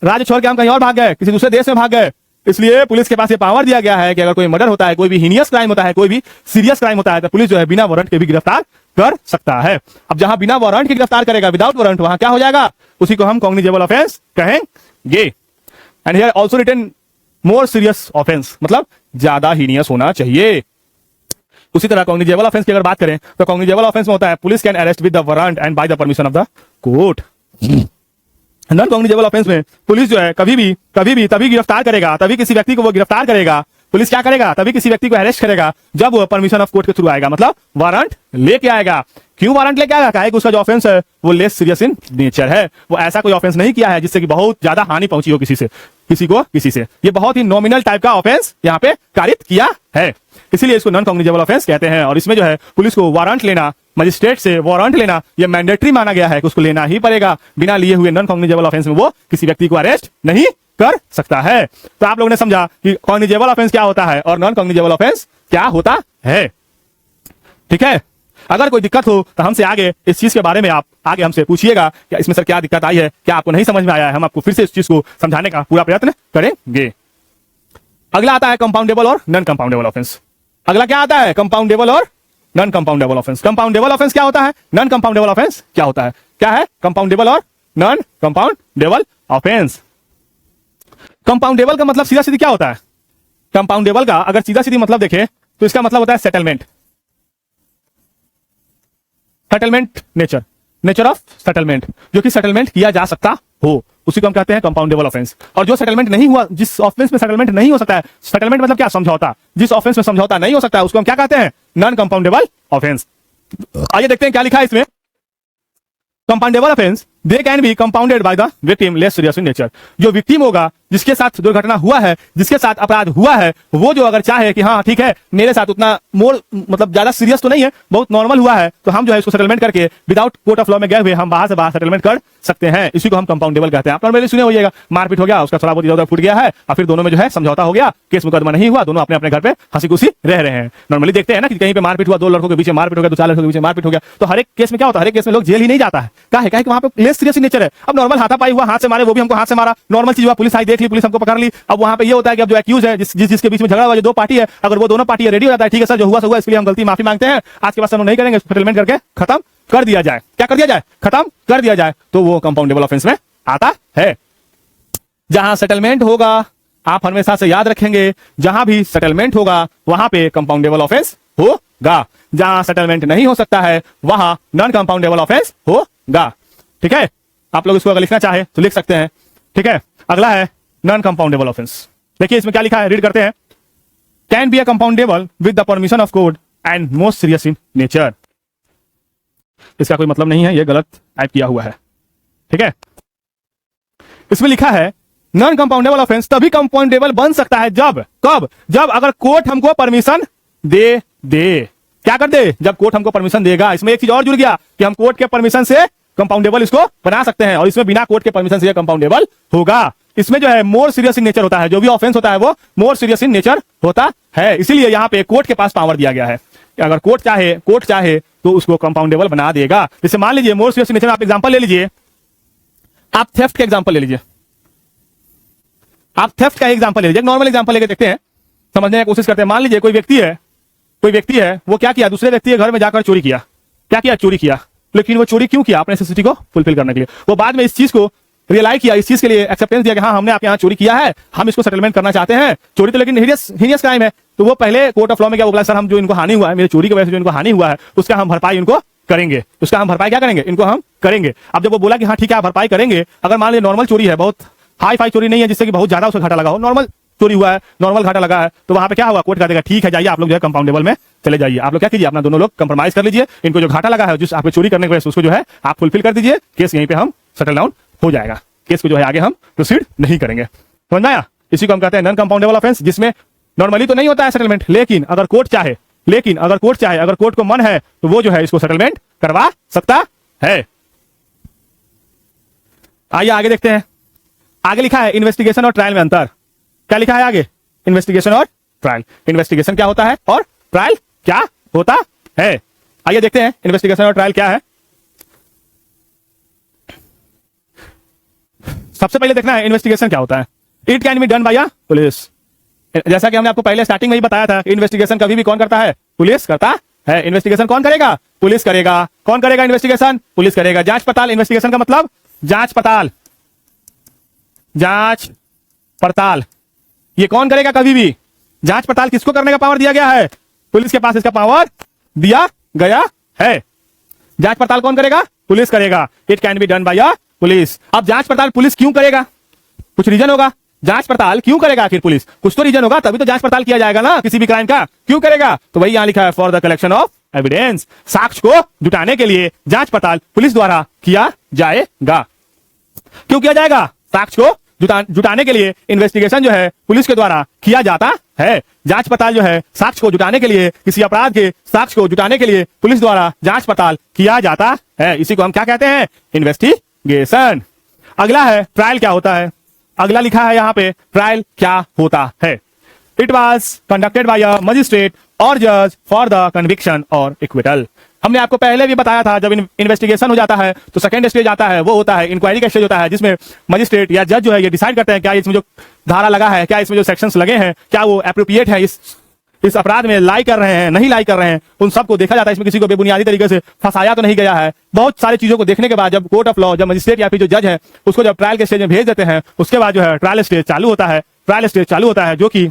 राज्य छोड़ के हम कहीं और भाग गए, किसी दूसरे देश में भाग गए। इसलिए पुलिस के पास ये पावर दिया गया है कि अगर कोई मर्डर होता है, कोई भी हीनियस क्राइम होता है, कोई भी सीरियस क्राइम होता है, तो पुलिस जो है बिना वारंट के भी गिरफ्तार कर सकता है। अब जहां बिना वारंट के गिरफ्तार करेगा, विदाउट वारंट, वहां क्या हो जाएगा? उसी को हम कॉग्निजेबल ऑफेंस कहेंगे। And here also written more serious offence, मतलब ज्यादा हीनियस होना चाहिए। उसी तरह कॉग्निजेबल ऑफेंस की अगर बात करें तो कॉग्निजेबल ऑफेंस में होता है police can arrest with the warrant and by the permission of the court. Non cognizable offence में पुलिस जो है कभी भी तभी गिरफ्तार करेगा, तभी किसी व्यक्ति को वो गिरफ्तार करेगा, पुलिस क्या करेगा? तभी किसी व्यक्ति को अरेस्ट करेगा जब वो परमिशन ऑफ कोर्ट के थ्रू आएगा, मतलब वारंट लेके आएगा। क्यों वारंट लेके आएगा? काहे कि उसका जो ऑफेंस है वो लेस सीरियस इन नेचर है, वो ऐसा कोई ऑफेंस नहीं किया है जिससे कि बहुत ज्यादा हानि पहुंची हो किसी से। ये बहुत ही नॉमिनल टाइप का ऑफेंस यहाँ पे कारित किया है, इसीलिए इसको नॉन कॉग्निजेबल ऑफेंस कहते हैं। और इसमें जो है पुलिस को वारंट लेना, मजिस्ट्रेट से वारंट लेना, ये मैंडेटरी माना गया है कि उसको लेना ही पड़ेगा। बिना लिए हुए नॉन कॉग्निजेबल ऑफेंस में वो किसी व्यक्ति को अरेस्ट नहीं कर सकता है। तो आप लोगों ने समझा कि कॉग्निजेबल ऑफेंस क्या होता है और नॉन कॉग्निजेबल ऑफेंस क्या होता है। ठीक है, अगर कोई दिक्कत हो तो हमसे आगे इस चीज के बारे में आप आगे हमसे पूछिएगा कि इसमें सर क्या दिक्कत आई है, क्या आपको नहीं समझ में आया है, हम आपको फिर से इस चीज को समझाने का पूरा प्रयत्न करेंगे। अगला आता है कंपाउंडेबल और नॉन कंपाउंडेबल ऑफेंस। अगला क्या आता है? कंपाउंडेबल और non compoundable offence. Compoundable offence क्या होता है? नॉन कंपाउंडेबल ऑफेंस क्या होता है? क्या है कंपाउंडेबल और नॉन कंपाउंडेबल ऑफेंस? कंपाउंडेबल का मतलब सीधा सीधी क्या होता है? कंपाउंडेबल का अगर सीधा सीधी मतलब देखें तो इसका मतलब होता है सेटलमेंट, नेचर ऑफ सेटलमेंट, जो कि सेटलमेंट किया जा सकता हो, उसी को हम कहते हैं कंपाउंडेबल ऑफेंस। और जो सेटलमेंट नहीं हुआ, जिस ऑफेंस में सेटलमेंट नहीं हो सकता है, सेटलमेंट मतलब क्या? समझौता। जिस ऑफेंस में समझौता नहीं हो सकता है उसको हम क्या कहते हैं? Non compoundable offence. आइए देखते हैं क्या लिखा है इसमें। Compoundable offence they can be compounded by the victim less serious in nature. जो विक्टिम होगा, जिसके साथ दुर्घटना हुआ है, जिसके साथ अपराध हुआ है, वो जो अगर चाहे कि हाँ ठीक है मेरे साथ उतना मोर मतलब ज्यादा सीरियस तो नहीं है, बहुत नॉर्मल हुआ है, तो हम जो है इसको सेटलमेंट करके विदाउट कोर्ट ऑफ लॉ में गए हुए हम बाहर से बाहर सेटलमेंट कर सकते हैं। इसी को हम कंपाउंडेबल कहते हैं। आप नॉर्मली सुने होइएगा, मारपीट हो गया, उसका थोड़ा बहुत इधर फूट गया है और फिर दोनों में जो है समझौता हो गया, केस मुकदमा नहीं हुआ, दोनों अपने अपने घर पे हंसी खुशी रह रहे हैं। नॉर्मली देखते हैं ना कि कहीं पे मारपीट हुआ, दो लड़कों के बीच मारपीट हो गया, दो चार लड़कों के बीच मारपीट हो गया, तो हर एक केस में क्या होता है? हर एक केस में लोग जेल ही नहीं जाता है। क्या है कि वहां पे लेस सीरियस नेचर है। अब नॉर्मल हाथापाई हुआ, हाथ से मारे, वो भी हमको हाथ से मारा, नॉर्मल चीज हुआ, पुलिस आई, देख ली, पुलिस हमको पकड़ ली। अब वहां पे ये होता है कि अब जो एक्यूज है, जिसके बीच में झगड़ा हुआ, जो दो पार्टी है, अगर वो दोनों पार्टी रेडी हो जाता है, ठीक है सर जो हुआ सो हुआ, इसके लिए हम गलती माफी मांगते हैं, आज के बाद हम नहीं करेंगे, सेटलमेंट करके खत्म कर दिया जाए। क्या कर दिया जाए? खत्म कर दिया जाए, तो वो कंपाउंडेबल ऑफेंस में आता है। जहां सेटलमेंट होगा, आप हमेशा से याद रखेंगे, जहां भी सेटलमेंट होगा वहां पे कंपाउंडेबल ऑफेंस होगा। जहां सेटलमेंट नहीं हो सकता है वहां नॉन कंपाउंडेबल ऑफेंस होगा। ठीक है, आप लोग इसको अगर लिखना चाहे तो लिख सकते हैं। ठीक है, अगला है नॉन कंपाउंडेबल ऑफेंस। देखिए इसमें क्या लिखा है, रीड करते हैं। Can be a compoundable with the permission of court and most serious in nature. इसका कोई मतलब नहीं है, ये गलत टाइप किया हुआ है, ठीक है। इसमें लिखा है नॉन कंपाउंडेबल ऑफेंस तभी कंपाउंडेबल बन सकता है जब, कब, जब अगर कोर्ट हमको परमिशन दे क्या कर दे, जब कोर्ट हमको परमिशन देगा। इसमें एक चीज और जुड़ गया कि हम कोर्ट के परमिशन से कंपाउंडेबल इसको बना सकते हैं, और इसमें बिना कोर्ट के परमिशन से कंपाउंडेबल होगा। इसमें जो है मोर सीरियस इन नेचर होता है, जो भी ऑफेंस होता है वो मोर सीरियस इन नेचर होता है। इसीलिए यहाँ पे कोर्ट के पास पावर दिया गया है, अगर कोर्ट चाहे तो उसको कंपाउंडेबल बना देगा। जैसे मान लीजिए मोर सीरियस इन नेचर, आप एग्जांपल ले लीजिए, आप थेफ्ट का एग्जांपल ले लीजिए, आप थेफ्ट का एग्जांपल ले लीजिए, नॉर्मल एग्जांपल लेके देखते हैं, समझने की कोशिश करते हैं। मान लीजिए कोई व्यक्ति है वो क्या किया, दूसरे व्यक्ति के घर में जाकर चोरी किया, क्या किया, चोरी किया। लेकिन वो चोरी क्यों किया, अपने नेसेसिटी को फुलफिल करने के लिए। वो बाद में इस चीज को रियलाइज किया, इस चीज के लिए एक्सेप्टेंस दिया कि हाँ हमने आपके यहाँ चोरी किया है, हम इसको सेटलमेंट करना चाहते हैं। चोरी तो लेकिन हीनियस क्राइम है, तो वो पहले कोर्ट ऑफ लॉ में क्या बोला, सर हम जो इनको हानि हुआ है, मेरी चोरी की वजह से जो इनको हानि हुआ है उसका हम भरपाई इनको करेंगे, उसका हम भरपाई क्या करेंगे, इनको हम करेंगे। अब जब वो बोला कि हाँ ठीक है भरपाई करेंगे, अगर मान लीजिए नॉर्मल चोरी है, बहुत हाई फाई चोरी नहीं है जिससे कि बहुत ज्यादा उसको घाटा लगा हो, नॉर्मल चोरी हुआ है, नॉर्मल घाटा लगा है, तो वहां पे क्या होगा, कोर्ट कह देगा ठीक है जाइए आप लोग जो है कंपाउंडेबल में चले जाइए, आप लोग क्या कीजिए, अपना दोनों लोग कंप्रोमाइज कर लीजिए, इनको जो घाटा लगा है जिस आपने चोरी करने की वजह से उसको जो है आप फुलफिल कर दीजिए, केस यहीं पे हम सेटल डाउन हो जाएगा, केस को जो है आगे हम प्रोसीड नहीं करेंगे। समझ आया? इसी को हम कहते हैं नॉन कंपाउंडेबल ऑफेंस, जिसमें नॉर्मली तो नहीं होता है सेटलमेंट, लेकिन अगर कोर्ट चाहे, अगर कोर्ट को मन है तो वो जो है इसको सेटलमेंट करवा सकता है। आइए आगे देखते हैं। आगे लिखा है इन्वेस्टिगेशन और ट्रायल में अंतर। क्या लिखा है आगे? इन्वेस्टिगेशन और ट्रायल। इन्वेस्टिगेशन क्या होता है और ट्रायल क्या होता है? आइए देखते हैं इन्वेस्टिगेशन और ट्रायल क्या है। सबसे पहले देखना है इन्वेस्टिगेशन क्या होता है। It can be done by police. जैसा कि हमने आपको पहले स्टार्टिंग में ही बताया था, इन्वेस्टिगेशन कभी भी कौन करता है? पुलिस करता है। इन्वेस्टिगेशन कौन करेगा? पुलिस करेगा। कौन करेगा इन्वेस्टिगेशन? पुलिस करेगा। जांच पड़ताल, इन्वेस्टिगेशन का मतलब जांच पड़ताल, जांच पड़ताल ये कौन करेगा? कभी भी जांच पड़ताल किसको करने का पावर दिया गया है? पुलिस के पास इसका पावर दिया गया है। जांच पड़ताल कौन करेगा? पुलिस करेगा। It can be done by police. अब जांच पड़ताल पुलिस क्यों करेगा? कुछ रीजन होगा। जांच पड़ताल क्यों करेगा आखिर पुलिस? कुछ तो रीजन होगा, तभी तो जांच पड़ताल किया जाएगा ना किसी भी क्राइम का। क्यों करेगा? तो वही यहां लिखा है, for the collection of evidence. साक्ष्य को जुटाने के लिए जांच पड़ताल पुलिस द्वारा किया जाएगा। क्यों किया जाएगा? साक्ष्य को जुटाने के लिए इन्वेस्टिगेशन जो है पुलिस के द्वारा किया जाता है। जांच पड़ताल जो है साक्ष्य को जुटाने के लिए, किसी अपराध के साक्ष्य को जुटाने के लिए पुलिस द्वारा जांच पड़ताल किया जाता है। इसी को हम क्या कहते हैं? इन्वेस्टिगेशन। अगला है ट्रायल क्या होता है। अगला लिखा है यहाँ पे ट्रायल क्या होता है। It was conducted by a magistrate और जज फॉर द कन्विक्शन और एक्विटल। हमने आपको पहले भी बताया था, जब इन्वेस्टिगेशन हो जाता है तो सेकंड स्टेज आता है, वो होता है इंक्वायरी का स्टेज होता है, जिसमें मजिस्ट्रेट या जज जो है ये डिसाइड करते हैं क्या इसमें जो धारा लगा है, क्या इसमें जो सेक्शंस लगे हैं, क्या वो एप्रोप्रिएट है, इस अपराध में लाई कर रहे हैं, नहीं लाई कर रहे हैं, उन सबको देखा जाता है। इसमें किसी को बेबुनियादी तरीके से फंसाया तो नहीं गया है। बहुत सारी चीजों को देखने के बाद जब कोर्ट ऑफ लॉ, जब मजिस्ट्रेट या फिर जो जज है उसको जब ट्रायल के स्टेज में भेज देते हैं, उसके बाद जो है ट्रायल स्टेज चालू होता है। ट्रायल स्टेज चालू होता है जो कि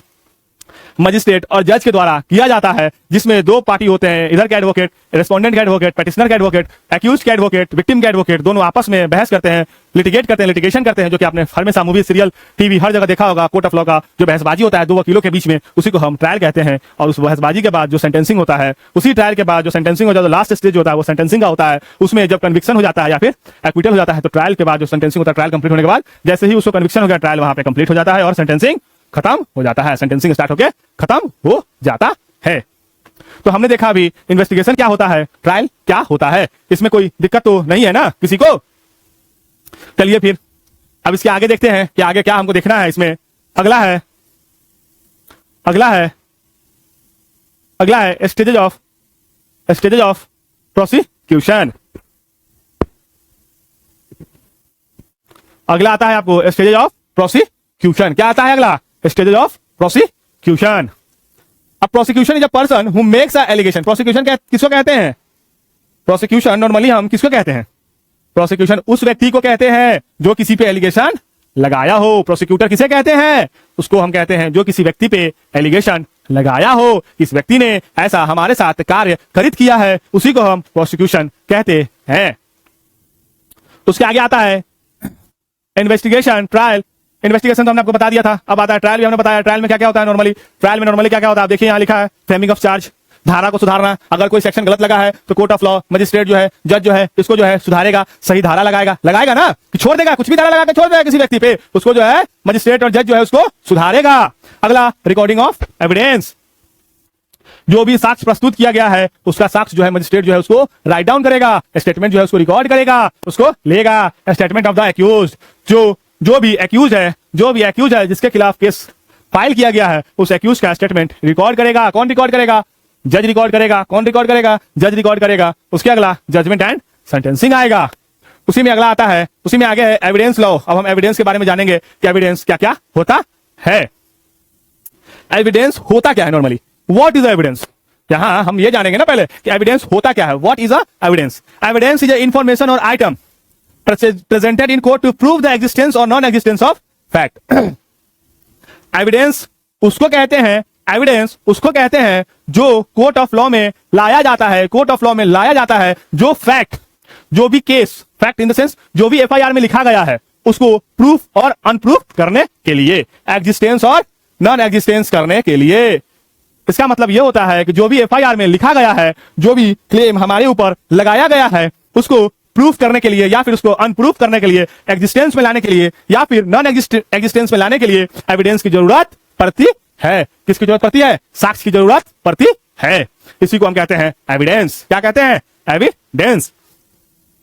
मजिस्ट्रेट और जज के द्वारा किया जाता है, जिसमें दो पार्टी होते हैं, इधर के एडवोकेट, रेस्पोंडेंट के एडवोकेट, पेटिशनर के एडवोकेट, एक्यूज के एडवोकेट, विक्टिम के एडवोकेट, दोनों आपस में बहस करते हैं, लिटिगेट करते हैं, लिटिगेशन करते हैं, जो कि आपने हमेशा मूवी, सीरियल, टीवी हर जगह देखा होगा। कोर्ट ऑफ लॉ का जो बहसबाजी होता है दो वकीलों के बीच में, उसी को हम ट्रायल कहते हैं। और उस बहसबाजी के बाद जो सेंटेंसिंग होता है, उसी ट्रायल के बाद जो सेंटेंसिंग हो जाता है, लास्ट स्टेज होता है वो सेंटेंसिंग का होता है। उसमें जब कन्विक्शन हो जाता है या फिर एक्विटल हो जाता है, तो ट्रायल के बाद जो सेंटेंसिंग होता है, ट्रायल कंप्लीट होने के बाद जैसे ही उसको कन्विक्शन हो गया, ट्रायल वहां पे कंप्लीट हो जाता है और सेंटेंसिंग खत्म हो जाता है। सेंटेंसिंग स्टार्ट होके खत्म हो जाता है। तो हमने देखा अभी इन्वेस्टिगेशन क्या होता है, ट्रायल क्या होता है। इसमें कोई दिक्कत तो नहीं है ना किसी को? चलिए फिर अब इसके आगे देखते हैं कि आगे क्या हमको देखना है। इसमें अगला है स्टेजेज ऑफ प्रोसिक्यूशन। अगला आता है आपको स्टेजेज ऑफ प्रोसिक्यूशन। क्या आता है अगला? Stages of prosecution. अब prosecution is a person who makes a allegation. Prosecution किसको कहते हैं? प्रोसिक्यूशन नॉर्मली हम किसको कहते हैं? प्रोसिक्यूशन उस व्यक्ति को कहते हैं जो किसी पे एलिगेशन लगाया हो। प्रोसिक्यूटर किसे कहते हैं? उसको हम कहते हैं जो किसी व्यक्ति पे एलिगेशन लगाया हो। इस व्यक्ति ने ऐसा हमारे साथ कार्य करित किया है, उसी को हम प्रोसिक्यूशन कहते हैं। उसके आगे आता है इन्वेस्टिगेशन, ट्रायल इन्वेस्टिगेशन तो हमने आपको बता दिया था। अब आता है ट्रायल भी हमने बताया। ट्रायल में क्या क्या होता है नॉर्मली, ट्रायल में नॉर्मली क्या क्या होता है आप देखिए, यहाँ लिखा है फ्रेमिंग ऑफ चार्ज, धारा को सुधारना। अगर कोई सेक्शन गलत लगा है तो कोर्ट ऑफ लॉ मजिस्ट्रेट जो है, जज जो है, इसको जो है सुधारेगा, सही धारा लगाएगा ना, कि छोड़ देगा, कुछ भी धारा लगा के छोड़ देगा किसी व्यक्ति पे, उसको जो है मजिस्ट्रेट और जज जो है उसको सुधारेगा। अगला रिकॉर्डिंग ऑफ एविडेंस, जो भी साक्ष्य प्रस्तुत किया गया है उसका साक्ष्य जो है मजिस्ट्रेट जो है उसको राइट डाउन करेगा, स्टेटमेंट जो है उसको रिकॉर्ड करेगा, उसको लेगा। स्टेटमेंट ऑफ द एक्यूज्ड, जो भी एक्यूज है जिसके खिलाफ केस फाइल किया गया है उस एक्यूज का स्टेटमेंट रिकॉर्ड करेगा। कौन रिकॉर्ड करेगा? जज रिकॉर्ड करेगा। कौन रिकॉर्ड करेगा? जज रिकॉर्ड करेगा। उसके अगला जजमेंट एंड सेंटेंसिंग आएगा। उसी में अगला आता है, उसी में आगे है एविडेंस लॉ। अब हम एविडेंस के बारे में जानेंगे कि एविडेंस क्या क्या होता है। एविडेंस होता क्या है नॉर्मली, व्हाट इज एविडेंस। यहां हम ये जानेंगे ना पहले कि एविडेंस होता क्या है, what is a evidence. Evidence is a information और item presented in court to prove the existence or non-existence of fact. Evidence उसको कहते हैं जो कोर्ट ऑफ लॉ में लाया जाता है, जो फैक्ट, जो भी case, fact in the sense जो भी एफआईआर में लिखा गया है उसको प्रूफ और अनप्रूफ करने के लिए, एग्जिस्टेंस और नॉन एग्जिस्टेंस करने के लिए। इसका मतलब यह होता है कि जो भी एफआईआर में लिखा गया है, जो भी क्लेम हमारे ऊपर लगाया गया है उसको प्रूफ करने के लिए या फिर उसको अनप्रूफ करने के लिए, एग्जिस्टेंस में लाने के लिए या फिर नॉन एग्जिस्टेंस में लाने के लिए एविडेंस की जरूरत पड़ती है। किसकी जरूरत पड़ती है? साक्ष्य की जरूरत पड़ती है। इसी को हम कहते हैं एविडेंस। क्या कहते हैं? एविडेंस।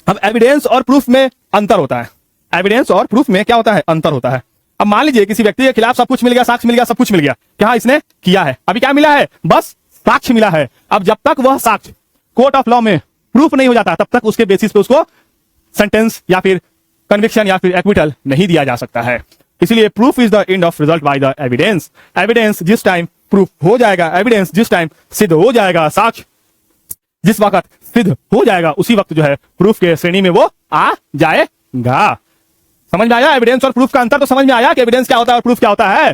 अब एविडेंस और प्रूफ में अंतर होता है। एविडेंस और प्रूफ में क्या होता है? अंतर होता है। अब मान लीजिए किसी व्यक्ति के खिलाफ सब कुछ मिल गया, साक्ष्य मिल गया, सब कुछ मिल गया कि हाँ इसने किया है। अभी क्या मिला है? बस साक्ष्य मिला है। अब जब तक वह साक्ष्य कोर्ट ऑफ लॉ में प्रूफ नहीं हो जाता तब तक उसके बेसिस पे उसको सेंटेंस या फिर कन्विक्शन या फिर एक्विटल नहीं दिया जा सकता है। इसलिए proof is the end of result by the evidence. Evidence जिस टाइम प्रूफ हो जाएगा, एविडेंस जिस टाइम सिद्ध हो जाएगा, साक्ष्य जिस वक्त सिद्ध हो जाएगा उसी वक्त जो है प्रूफ के श्रेणी में वो आ जाएगा। समझ में आया एविडेंस और प्रूफ का अंतर? तो समझ में आया कि एविडेंस क्या होता है और प्रूफ क्या होता है।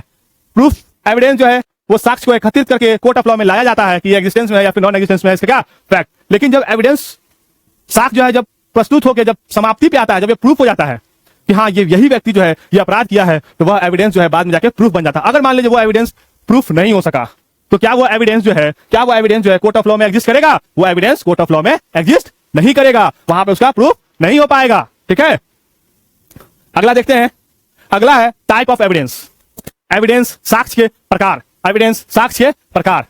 प्रूफ, एविडेंस जो है वो साक्ष्य को एकत्रित करके कोर्ट ऑफ लॉ में लाया जाता है कि एग्जिस्टेंस में है या फिर नॉन एग्जिस्टेंस में है, इसका क्या फैक्ट। लेकिन जब एविडेंस, साक्ष्य जो है जब प्रस्तुत होकर जब समाप्ति पे आता है, जब ये प्रूफ हो जाता है कि हाँ ये यही व्यक्ति जो है ये अपराध किया है, तो वह एविडेंस जो है बाद में जाके प्रूफ बन जाता है। अगर मान लीजिए वो एविडेंस प्रूफ नहीं हो सका तो क्या वो एविडेंस जो है कोर्ट ऑफ लॉ में एग्जिस्ट करेगा? वो एविडेंस कोर्ट ऑफ लॉ में एग्जिस्ट नहीं करेगा, वहां पे उसका प्रूफ नहीं हो पाएगा। ठीक है, अगला देखते हैं। अगला है टाइप ऑफ एविडेंस। एविडेंस, साक्ष्य के प्रकार। एविडेंस, साक्ष्य के प्रकार।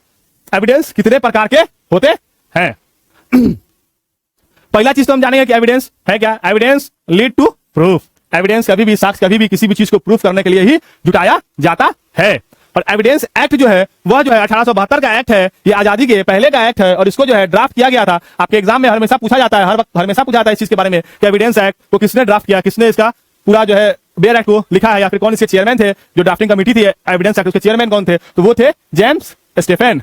एविडेंस कितने प्रकार के होते हैं? पहला चीज तो हम जानेंगे कि एविडेंस है क्या। Evidence lead to proof. Evidence कभी भी, साक्ष्य कभी भी किसी भी चीज को प्रूफ करने के लिए ही जुटाया जाता है। और एविडेंस एक्ट जो है वह जो है 1872 का एक्ट है, ये आजादी के पहले का एक्ट है और इसको जो है ड्राफ्ट किया गया था। आपके एग्जाम में हमेशा पूछा जाता है, हर वक्त हमेशा पूछा जाता है इस चीज के बारे में कि एविडेंस एक्ट को किसने ड्राफ्ट किया, किसने इसका पूरा जो है बेयर एक्ट को लिखा है, या फिर कौन इसके चेयरमैन थे। जो ड्राफ्टिंग कमेटी थी एविडेंस एक्ट, उसके चेयरमैन कौन थे? तो वो थे जेम्स स्टेफेन।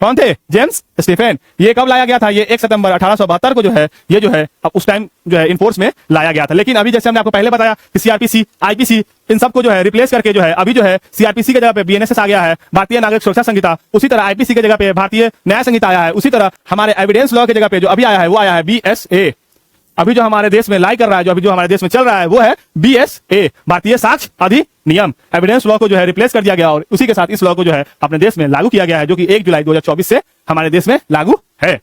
कौन थे? James Stephen. ये कब लाया गया था? ये 1 सितंबर 1872 को जो है ये जो है अब उस टाइम जो है इनफोर्स में लाया गया था। लेकिन अभी जैसे हमने आपको पहले बताया कि सीआरपीसी, आईपीसी इन सबको जो है रिप्लेस करके जो है अभी जो है सीआरपीसी की जगह पे बीएनएसएस आ गया है, भारतीय नागरिक सुरक्षा संहिता। उसी तरह आईपीसी की जगह पे भारतीय न्याय संहिता आया है। उसी तरह हमारे एविडेंस लॉ की जगह पे जो अभी आया है वो आया है बीएसए। अभी जो हमारे देश में लाई कर रहा है, जो अभी जो हमारे देश में चल रहा है वो है बीएसए, भारतीय साक्ष्य अधिनियम। एविडेंस लॉ को जो है रिप्लेस कर दिया गया और उसी के साथ इस लॉ को जो है अपने देश में लागू किया गया है, जो कि 1 जुलाई 2024 से हमारे देश में लागू है।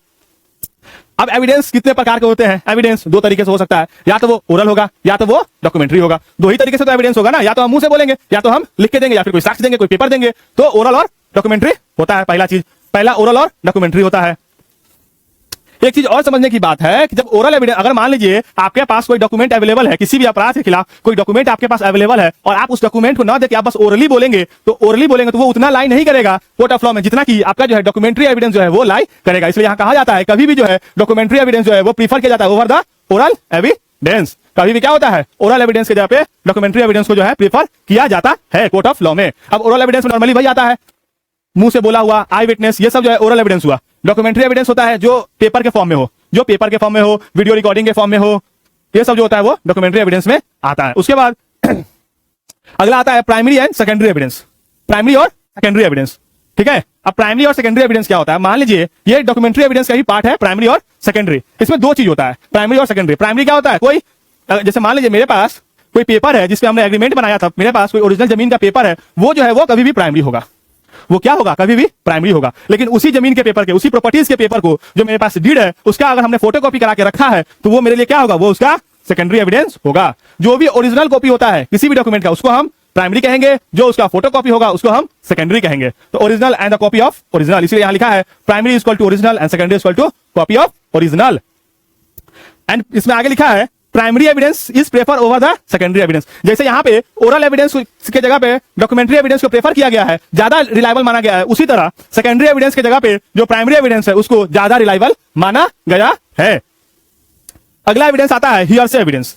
अब एविडेंस कितने प्रकार के होते हैं? एविडेंस 2 तरीके से हो सकता है, या तो वो ओरल होगा या तो वो डॉक्यूमेंट्री होगा। 2 ही तरीके से तो एविडेंस होगा ना, या तो हम मुंह से बोलेंगे या तो हम लिख के देंगे या फिर कोई साक्ष्य देंगे, कोई पेपर देंगे। तो ओरल और डॉक्यूमेंट्री होता है पहला चीज, पहला ओरल और डॉक्यूमेंट्री होता है। एक चीज और समझने की बात है कि जब ओरल एविडेंस, अगर मान लीजिए आपके पास कोई डॉक्यूमेंट अवेलेबल है, किसी भी अपराध के खिलाफ कोई डॉक्यूमेंट आपके पास अवेलेबल है और आप उस डॉक्यूमेंट को ना देके आप बस ओरली बोलेंगे, तो वो उतना लाई नहीं करेगा कोर्ट ऑफ लॉ में जितना कि आपका जो है डॉक्यूमेंट्री एविडेंस जो है वो लाई करेगा। इसलिए यहाँ कहा जाता है कभी भी जो है डॉक्यूमेंट्री एविडेंस जो है वो प्रीफर किया जाता है ओवर द ओरल एविडेंस। कभी भी क्या होता है? ओरल एविडेंस की जगह पे डॉक्यूमेंट्री एविडेंस को जो है प्रीफर किया जाता है कोर्ट ऑफ लॉ में। अब ओरल एविडेंस में नॉर्मली वही आता है, मुंह से बोला हुआ, आई विटनेस, ये सब जो है ओरल एविडेंस हुआ। डॉक्यूमेंट्री एविडेंस होता है जो पेपर के फॉर्म में हो, वीडियो रिकॉर्डिंग के फॉर्म में हो, ये सब जो होता है वो डॉक्यूमेंट्री एविडेंस में आता है। उसके बाद अगला आता है primary and secondary evidence. Primary और सेकेंडरी एविडेंस, ठीक है। अब प्राइमरी और सेकेंडरी एविडेंस क्या होता है? मान लीजिए ये डॉक्यूमेंट्री एविडेंस का ही पार्ट है, प्राइमरी और सेकेंडरी। इसमें 2 चीज होता है, प्राइमरी और सेकेंडरी। प्राइमरी क्या होता है? कोई जैसे मान लीजिए मेरे पास कोई पेपर है जिसपे हमने एग्रीमेंट बनाया था, मेरे पास कोई ओरिजिनल जमीन का पेपर है, वो जो है वो कभी भी प्राइमरी होगा। वो क्या होगा? कभी भी प्राइमरी होगा। लेकिन उसी जमीन के पेपर के, उसी प्रॉपर्टीज के पेपर को जो मेरे पास डीड है, उसका अगर हमने फोटोकॉपी करा के रखा है तो वो मेरे लिए क्या होगा? वो उसका सेकेंडरी एविडेंस होगा। जो भी ओरिजिनल कॉपी होता है किसी भी डॉक्यूमेंट का, उसको हम प्राइमरी कहेंगे, जो उसका फोटोकॉपी होगा उसको हम सेकेंडरी कहेंगे। तो original and the copy of original, इसलिए यहां लिखा है primary equal to original and secondary equal to copy of original. And इसमें आगे लिखा है primary evidence is prefer over the secondary evidence. जैसे यहाँ पे ओरल एविडेंस के जगह पे डॉक्यूमेंट्री एविडेंस को प्रेफर किया गया है, ज्यादा रिलायबल माना गया है, उसी तरह सेकेंडरी एविडेंस के जगह पे जो प्राइमरी एविडेंस है उसको ज्यादा रिलायबल माना गया है। अगला एविडेंस आता है हियरसे एविडेंस।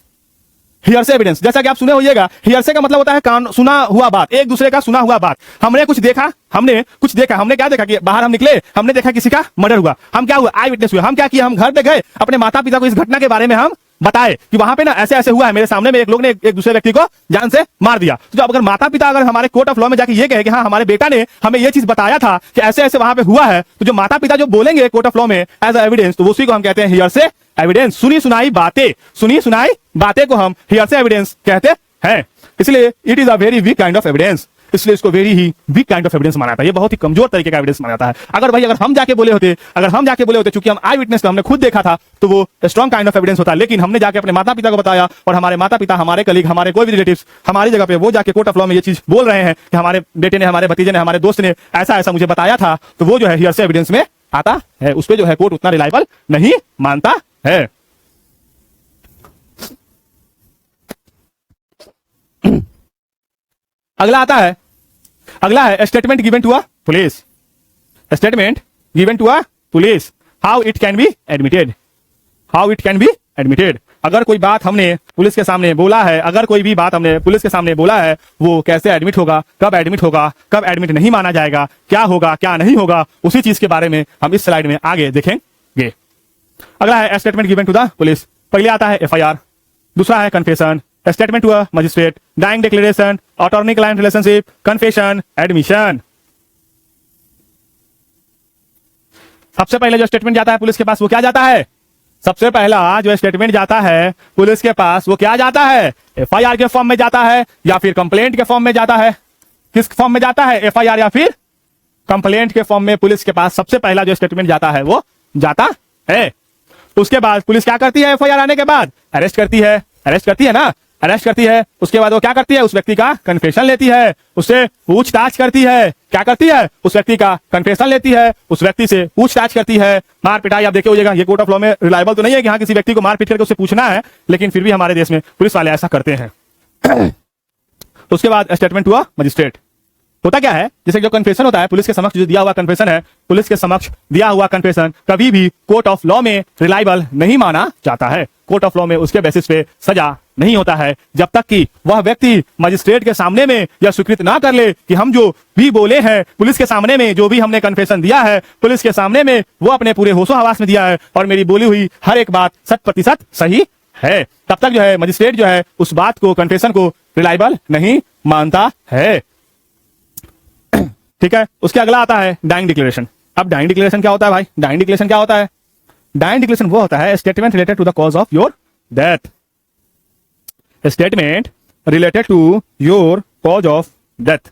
हियरसे एविडेंस, जैसा कि आप सुने होइएगा, हियरसे का मतलब होता है कान सुना हुआ बात, एक दूसरे का सुना हुआ बात। हमने कुछ देखा, हमने क्या देखा कि बाहर हम निकले, हमने देखा किसी का मर्डर हुआ, हम क्या हुआ? आई विटनेस हुए। हम क्या किया? हम घर पे गए, अपने माता पिता को इस घटना के बारे में हम बताए कि वहां पे ना ऐसे ऐसे हुआ है, मेरे सामने में एक लोग ने एक दूसरे व्यक्ति को जान से मार दिया। तो जब अगर माता पिता अगर हमारे कोर्ट ऑफ लॉ में जाके ये कहे कि हाँ हमारे बेटा ने हमें ये चीज बताया था कि ऐसे ऐसे वहां पे हुआ है, तो जो माता पिता जो बोलेंगे कोर्ट ऑफ लॉ में एज एविडेंस, तो उसी को हम कहते हैं हियरसे एविडेंस। सुनी सुनाई बातें को हम हियरसे एविडेंस कहते हैं। इसलिए it is a very weak kind of evidence, इसलिए इसको वेरी ही वीक काइंड ऑफ एविडेंस माना जाता है। ये बहुत ही कमजोर तरीके का एविडेंस माना जाता है। अगर हम जाके बोले होते, चूंकि हम आई विटनेस को हमने खुद देखा था, तो वो स्ट्रॉन्ग काइंड ऑफ एविडेंस होता। लेकिन हमने जाके अपने माता पिता को बताया और हमारे माता पिता, हमारे कलीग, हमारे कोई भी रिलेटिव्स हमारी जगह पे वो जाके कोर्ट ऑफ लॉ में ये चीज बोल रहे हैं कि हमारे बेटे ने, हमारे भतीजे ने, हमारे दोस्त ने ऐसा ऐसा मुझे बताया था, तो वो जो है हियरसे एविडेंस में आता है। उस पर जो है कोर्ट उतना रिलायबल नहीं मानता है। अगला है statement given to a police. Statement given to a police, how it can be admitted. अगर कोई बात हमने पुलिस के सामने बोला है, वो कैसे एडमिट होगा, कब एडमिट नहीं माना जाएगा, क्या होगा क्या नहीं होगा, उसी चीज के बारे में हम इस स्लाइड में आगे देखेंगे। अगला है statement given to the police. पहले आता है एफआईआर, दूसरा है confession, statement to a magistrate, dying declaration, attorney client relationship, confession, admission. सबसे पहले जो स्टेटमेंट जाता है पुलिस के पास वो क्या जाता है? सबसे पहला जो स्टेटमेंट जाता है पुलिस के पास वो क्या जाता है? एफआईआर के फॉर्म में जाता है या फिर कंप्लेंट के फॉर्म में जाता है? किस फॉर्म में जाता है? एफआईआर या फिर कंप्लेंट के फॉर्म में पुलिस के पास सबसे पहला जो स्टेटमेंट जाता है वो जाता है। उसके बाद पुलिस क्या करती है? एफआईआर आने के बाद अरेस्ट करती है ना, अरेस्ट करती है। उसके बाद वो क्या करती है? उस व्यक्ति का कन्फेशन लेती है, उससे पूछताछ करती है। क्या करती है? उस व्यक्ति का कन्फेशन लेती है, उस व्यक्ति से पूछताछ करती है। मार पिटाई आप देखे होइएगा, ये कोर्ट ऑफ लॉ में रिलायबल तो नहीं है कि हाँ किसी व्यक्ति को मार पीट करके उससे पूछना है, लेकिन फिर भी हमारे देश में पुलिस वाले ऐसा करते हैं। उसके बाद स्टेटमेंट टू अ मजिस्ट्रेट होता क्या है? जैसे जो कन्फेशन होता है पुलिस के समक्ष जो दिया हुआ कन्फेशन है, पुलिस के समक्ष दिया हुआ कन्फेशन कभी भी कोर्ट ऑफ लॉ में रिलायबल नहीं माना जाता है। कोर्ट ऑफ लॉ में उसके बेसिस पे सजा नहीं होता है जब तक कि वह व्यक्ति मजिस्ट्रेट के सामने में यह स्वीकृत ना कर ले कि हम जो भी बोले हैं पुलिस के सामने में, जो भी हमने कन्फेशन दिया है पुलिस के सामने में, वो अपने पूरे होशो हवास में दिया है और मेरी बोली हुई हर एक बात 100% सही है। तब तक जो है मजिस्ट्रेट जो है उस बात को, कन्फेशन को रिलायबल नहीं मानता है। ठीक है। उसके अगला आता है डाइंग डिक्लेरेशन। अब डाइंग डिक्लेरेशन क्या होता है भाई? डाइंग डिक्लेरेशन क्या होता है? डाइंग डिक्लेरेशन वो होता है statement related to the cause of your death. Statement related to your cause of death,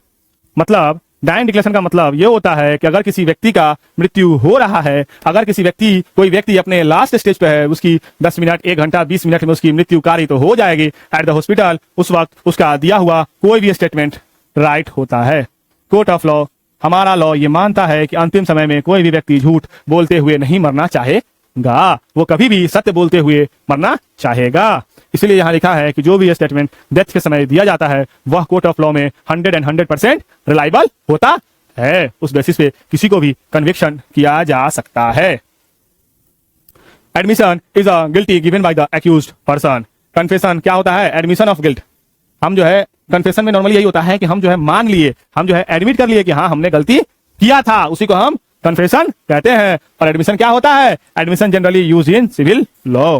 मतलब डाइंग डिक्लेरेशन का मतलब ये होता है कि अगर किसी व्यक्ति का मृत्यु हो रहा है, अगर कोई व्यक्ति अपने लास्ट स्टेज पे है, उसकी 10 मिनट, 1 घंटा, 20 मिनट में उसकी मृत्यु कारी तो हो जाएगी एट द हॉस्पिटल, उस वक्त उसका दिया हुआ कोई भी स्टेटमेंट राइट होता है। कोर्ट ऑफ लॉ, हमारा लॉ ये मानता है कि अंतिम समय में कोई भी व्यक्ति झूठ बोलते हुए नहीं मरना चाहेगा, वो कभी भी सत्य बोलते हुए मरना चाहेगा। इसलिए यहां लिखा है कि जो भी स्टेटमेंट डेथ के समय दिया जाता है वह कोर्ट ऑफ लॉ में 100% रिलायबल होता है। उस बेसिस पे किसी को भी कन्विक्शन किया जा सकता है। Admission is a guilty given by the accused person. Confession क्या होता है? Admission of guilt. हम जो है कन्फेशन में नॉर्मली यही होता है कि हम जो है मान लिए, हम जो है एडमिट कर लिए कि हाँ हमने गलती किया था, उसी को हम कन्फेशन कहते हैं। और एडमिशन क्या होता है? Admission generally use in civil law.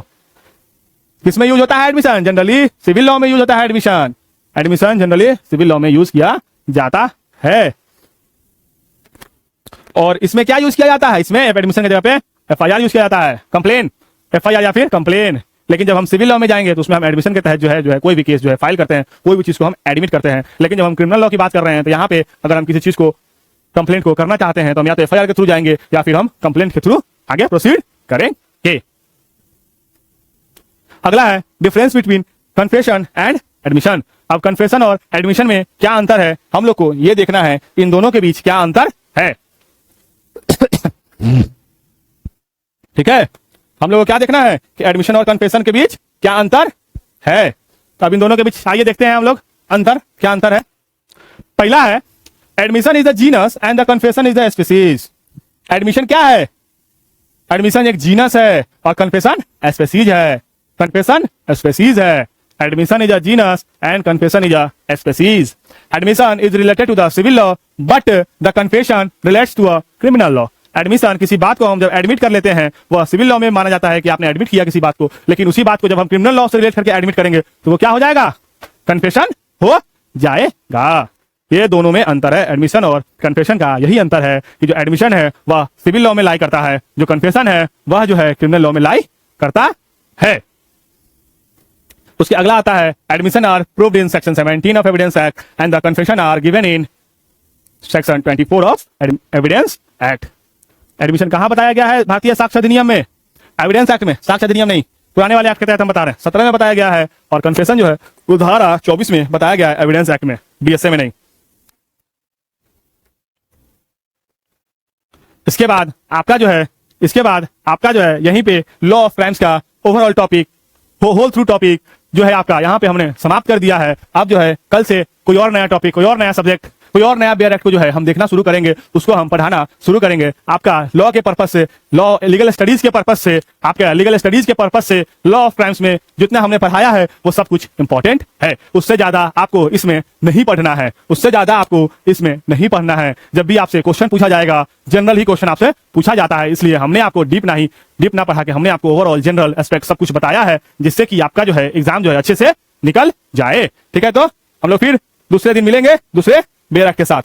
किसमें यूज होता है एडमिशन? जनरली सिविल लॉ में यूज होता है admission. Admission generally civil law में यूज किया जाता है। और इसमें क्या यूज किया जाता है? इसमें एडमिशन की जगह पे एफआईआर यूज किया जाता है। कंप्लेन, एफआईआर या फिर कंप्लेन, लेकिन जब हम सिविल लॉ में जाएंगे तो उसमें हम एडमिशन के तहत जो है कोई भी केस जो है फाइल करते हैं, कोई भी चीज को हम एडमिट करते हैं। लेकिन जब हम क्रिमिनल लॉ की बात कर रहे हैं तो यहाँ पे अगर हम किसी चीज को कंप्लेंट को करना चाहते हैं तो हम या तो एफआईआर के थ्रू जाएंगे या फिर हम कंप्लेंट के थ्रू आगे प्रोसीड करेंगे। अगला है difference between confession and admission. अब कन्फेशन और एडमिशन में क्या अंतर है, हम लोग को ये देखना है इन दोनों के बीच क्या अंतर है। ठीक है, हम लोग को क्या देखना है कि एडमिशन और कन्फेशन के बीच क्या अंतर है। तो अब इन दोनों के बीच आइए देखते हैं हम लोग अंतर, क्या अंतर है। पहला है admission is the genus and the confession is the species. Admission क्या है, एडमिशन एक जीनस है और कन्फेशन स्पीसीज है। कन्फेशन स्पीसीज है, admission is a genus and confession is a species. Admission is related to the civil law but the confession relates to a criminal law. Admission किसी बात को हम जब एडमिट कर लेते हैं वह सिविल लॉ में माना जाता है कि आपने एडमिट किया किसी बात को, लेकिन उसी बात को जब हम क्रिमिनल लॉ से रिलेट करके एडमिट करेंगे तो वो क्या हो जाएगा, कन्फेशन हो जाएगा। ये दोनों में अंतर है, एडमिशन और कन्फेशन का यही अंतर है कि जो एडमिशन है वह सिविल लॉ में लाई करता है, जो कन्फेशन है वह जो है क्रिमिनल लॉ में लाई करता है। उसके अगला आता है admission are proved in section 17 of evidence act and the confession are given in section 24 of evidence act. Admission कहां बताया गया है भारतीय साक्ष्य अधिनियम में, एविडेंस एक्ट में, साक्ष्य अधिनियम नहीं, पुराने वाले एक्ट के तहत हम बता रहे हैं 17 में बताया गया है, और कन्फेशन जो है वो धारा 24 में बताया गया है एविडेंस एक्ट में, बीएसए में नहीं। इसके बाद आपका जो है यहीं पे लॉ ऑफ क्राइम्स का overall topic, whole through topic जो है आपका यहाँ पे हमने समाप्त कर दिया है। अब जो है कल से कोई और नया टॉपिक, कोई और नया सब्जेक्ट, कोई और नया बेयर एक्ट को जो है हम देखना शुरू करेंगे, उसको हम पढ़ाना शुरू करेंगे। आपका लॉ के पर्पस से, लॉ लीगल स्टडीज के पर्पस से, आपके लीगल स्टडीज के पर्पस से लॉ ऑफ क्राइम्स में जितना हमने पढ़ाया है वो सब कुछ इंपॉर्टेंट है। उससे ज्यादा आपको इसमें नहीं पढ़ना है, उससे ज्यादा आपको इसमें नहीं पढ़ना है। जब भी आपसे क्वेश्चन पूछा जाएगा, जनरल ही क्वेश्चन आपसे पूछा जाता है, इसलिए हमने आपको डीप ना पढ़ा के हमने आपको ओवरऑल जनरल एस्पेक्ट सब कुछ बताया है, जिससे कि आपका जो है एग्जाम जो है अच्छे से निकल जाए। ठीक है, तो हम लोग फिर दूसरे दिन मिलेंगे दूसरे बेयर एक्ट के साथ।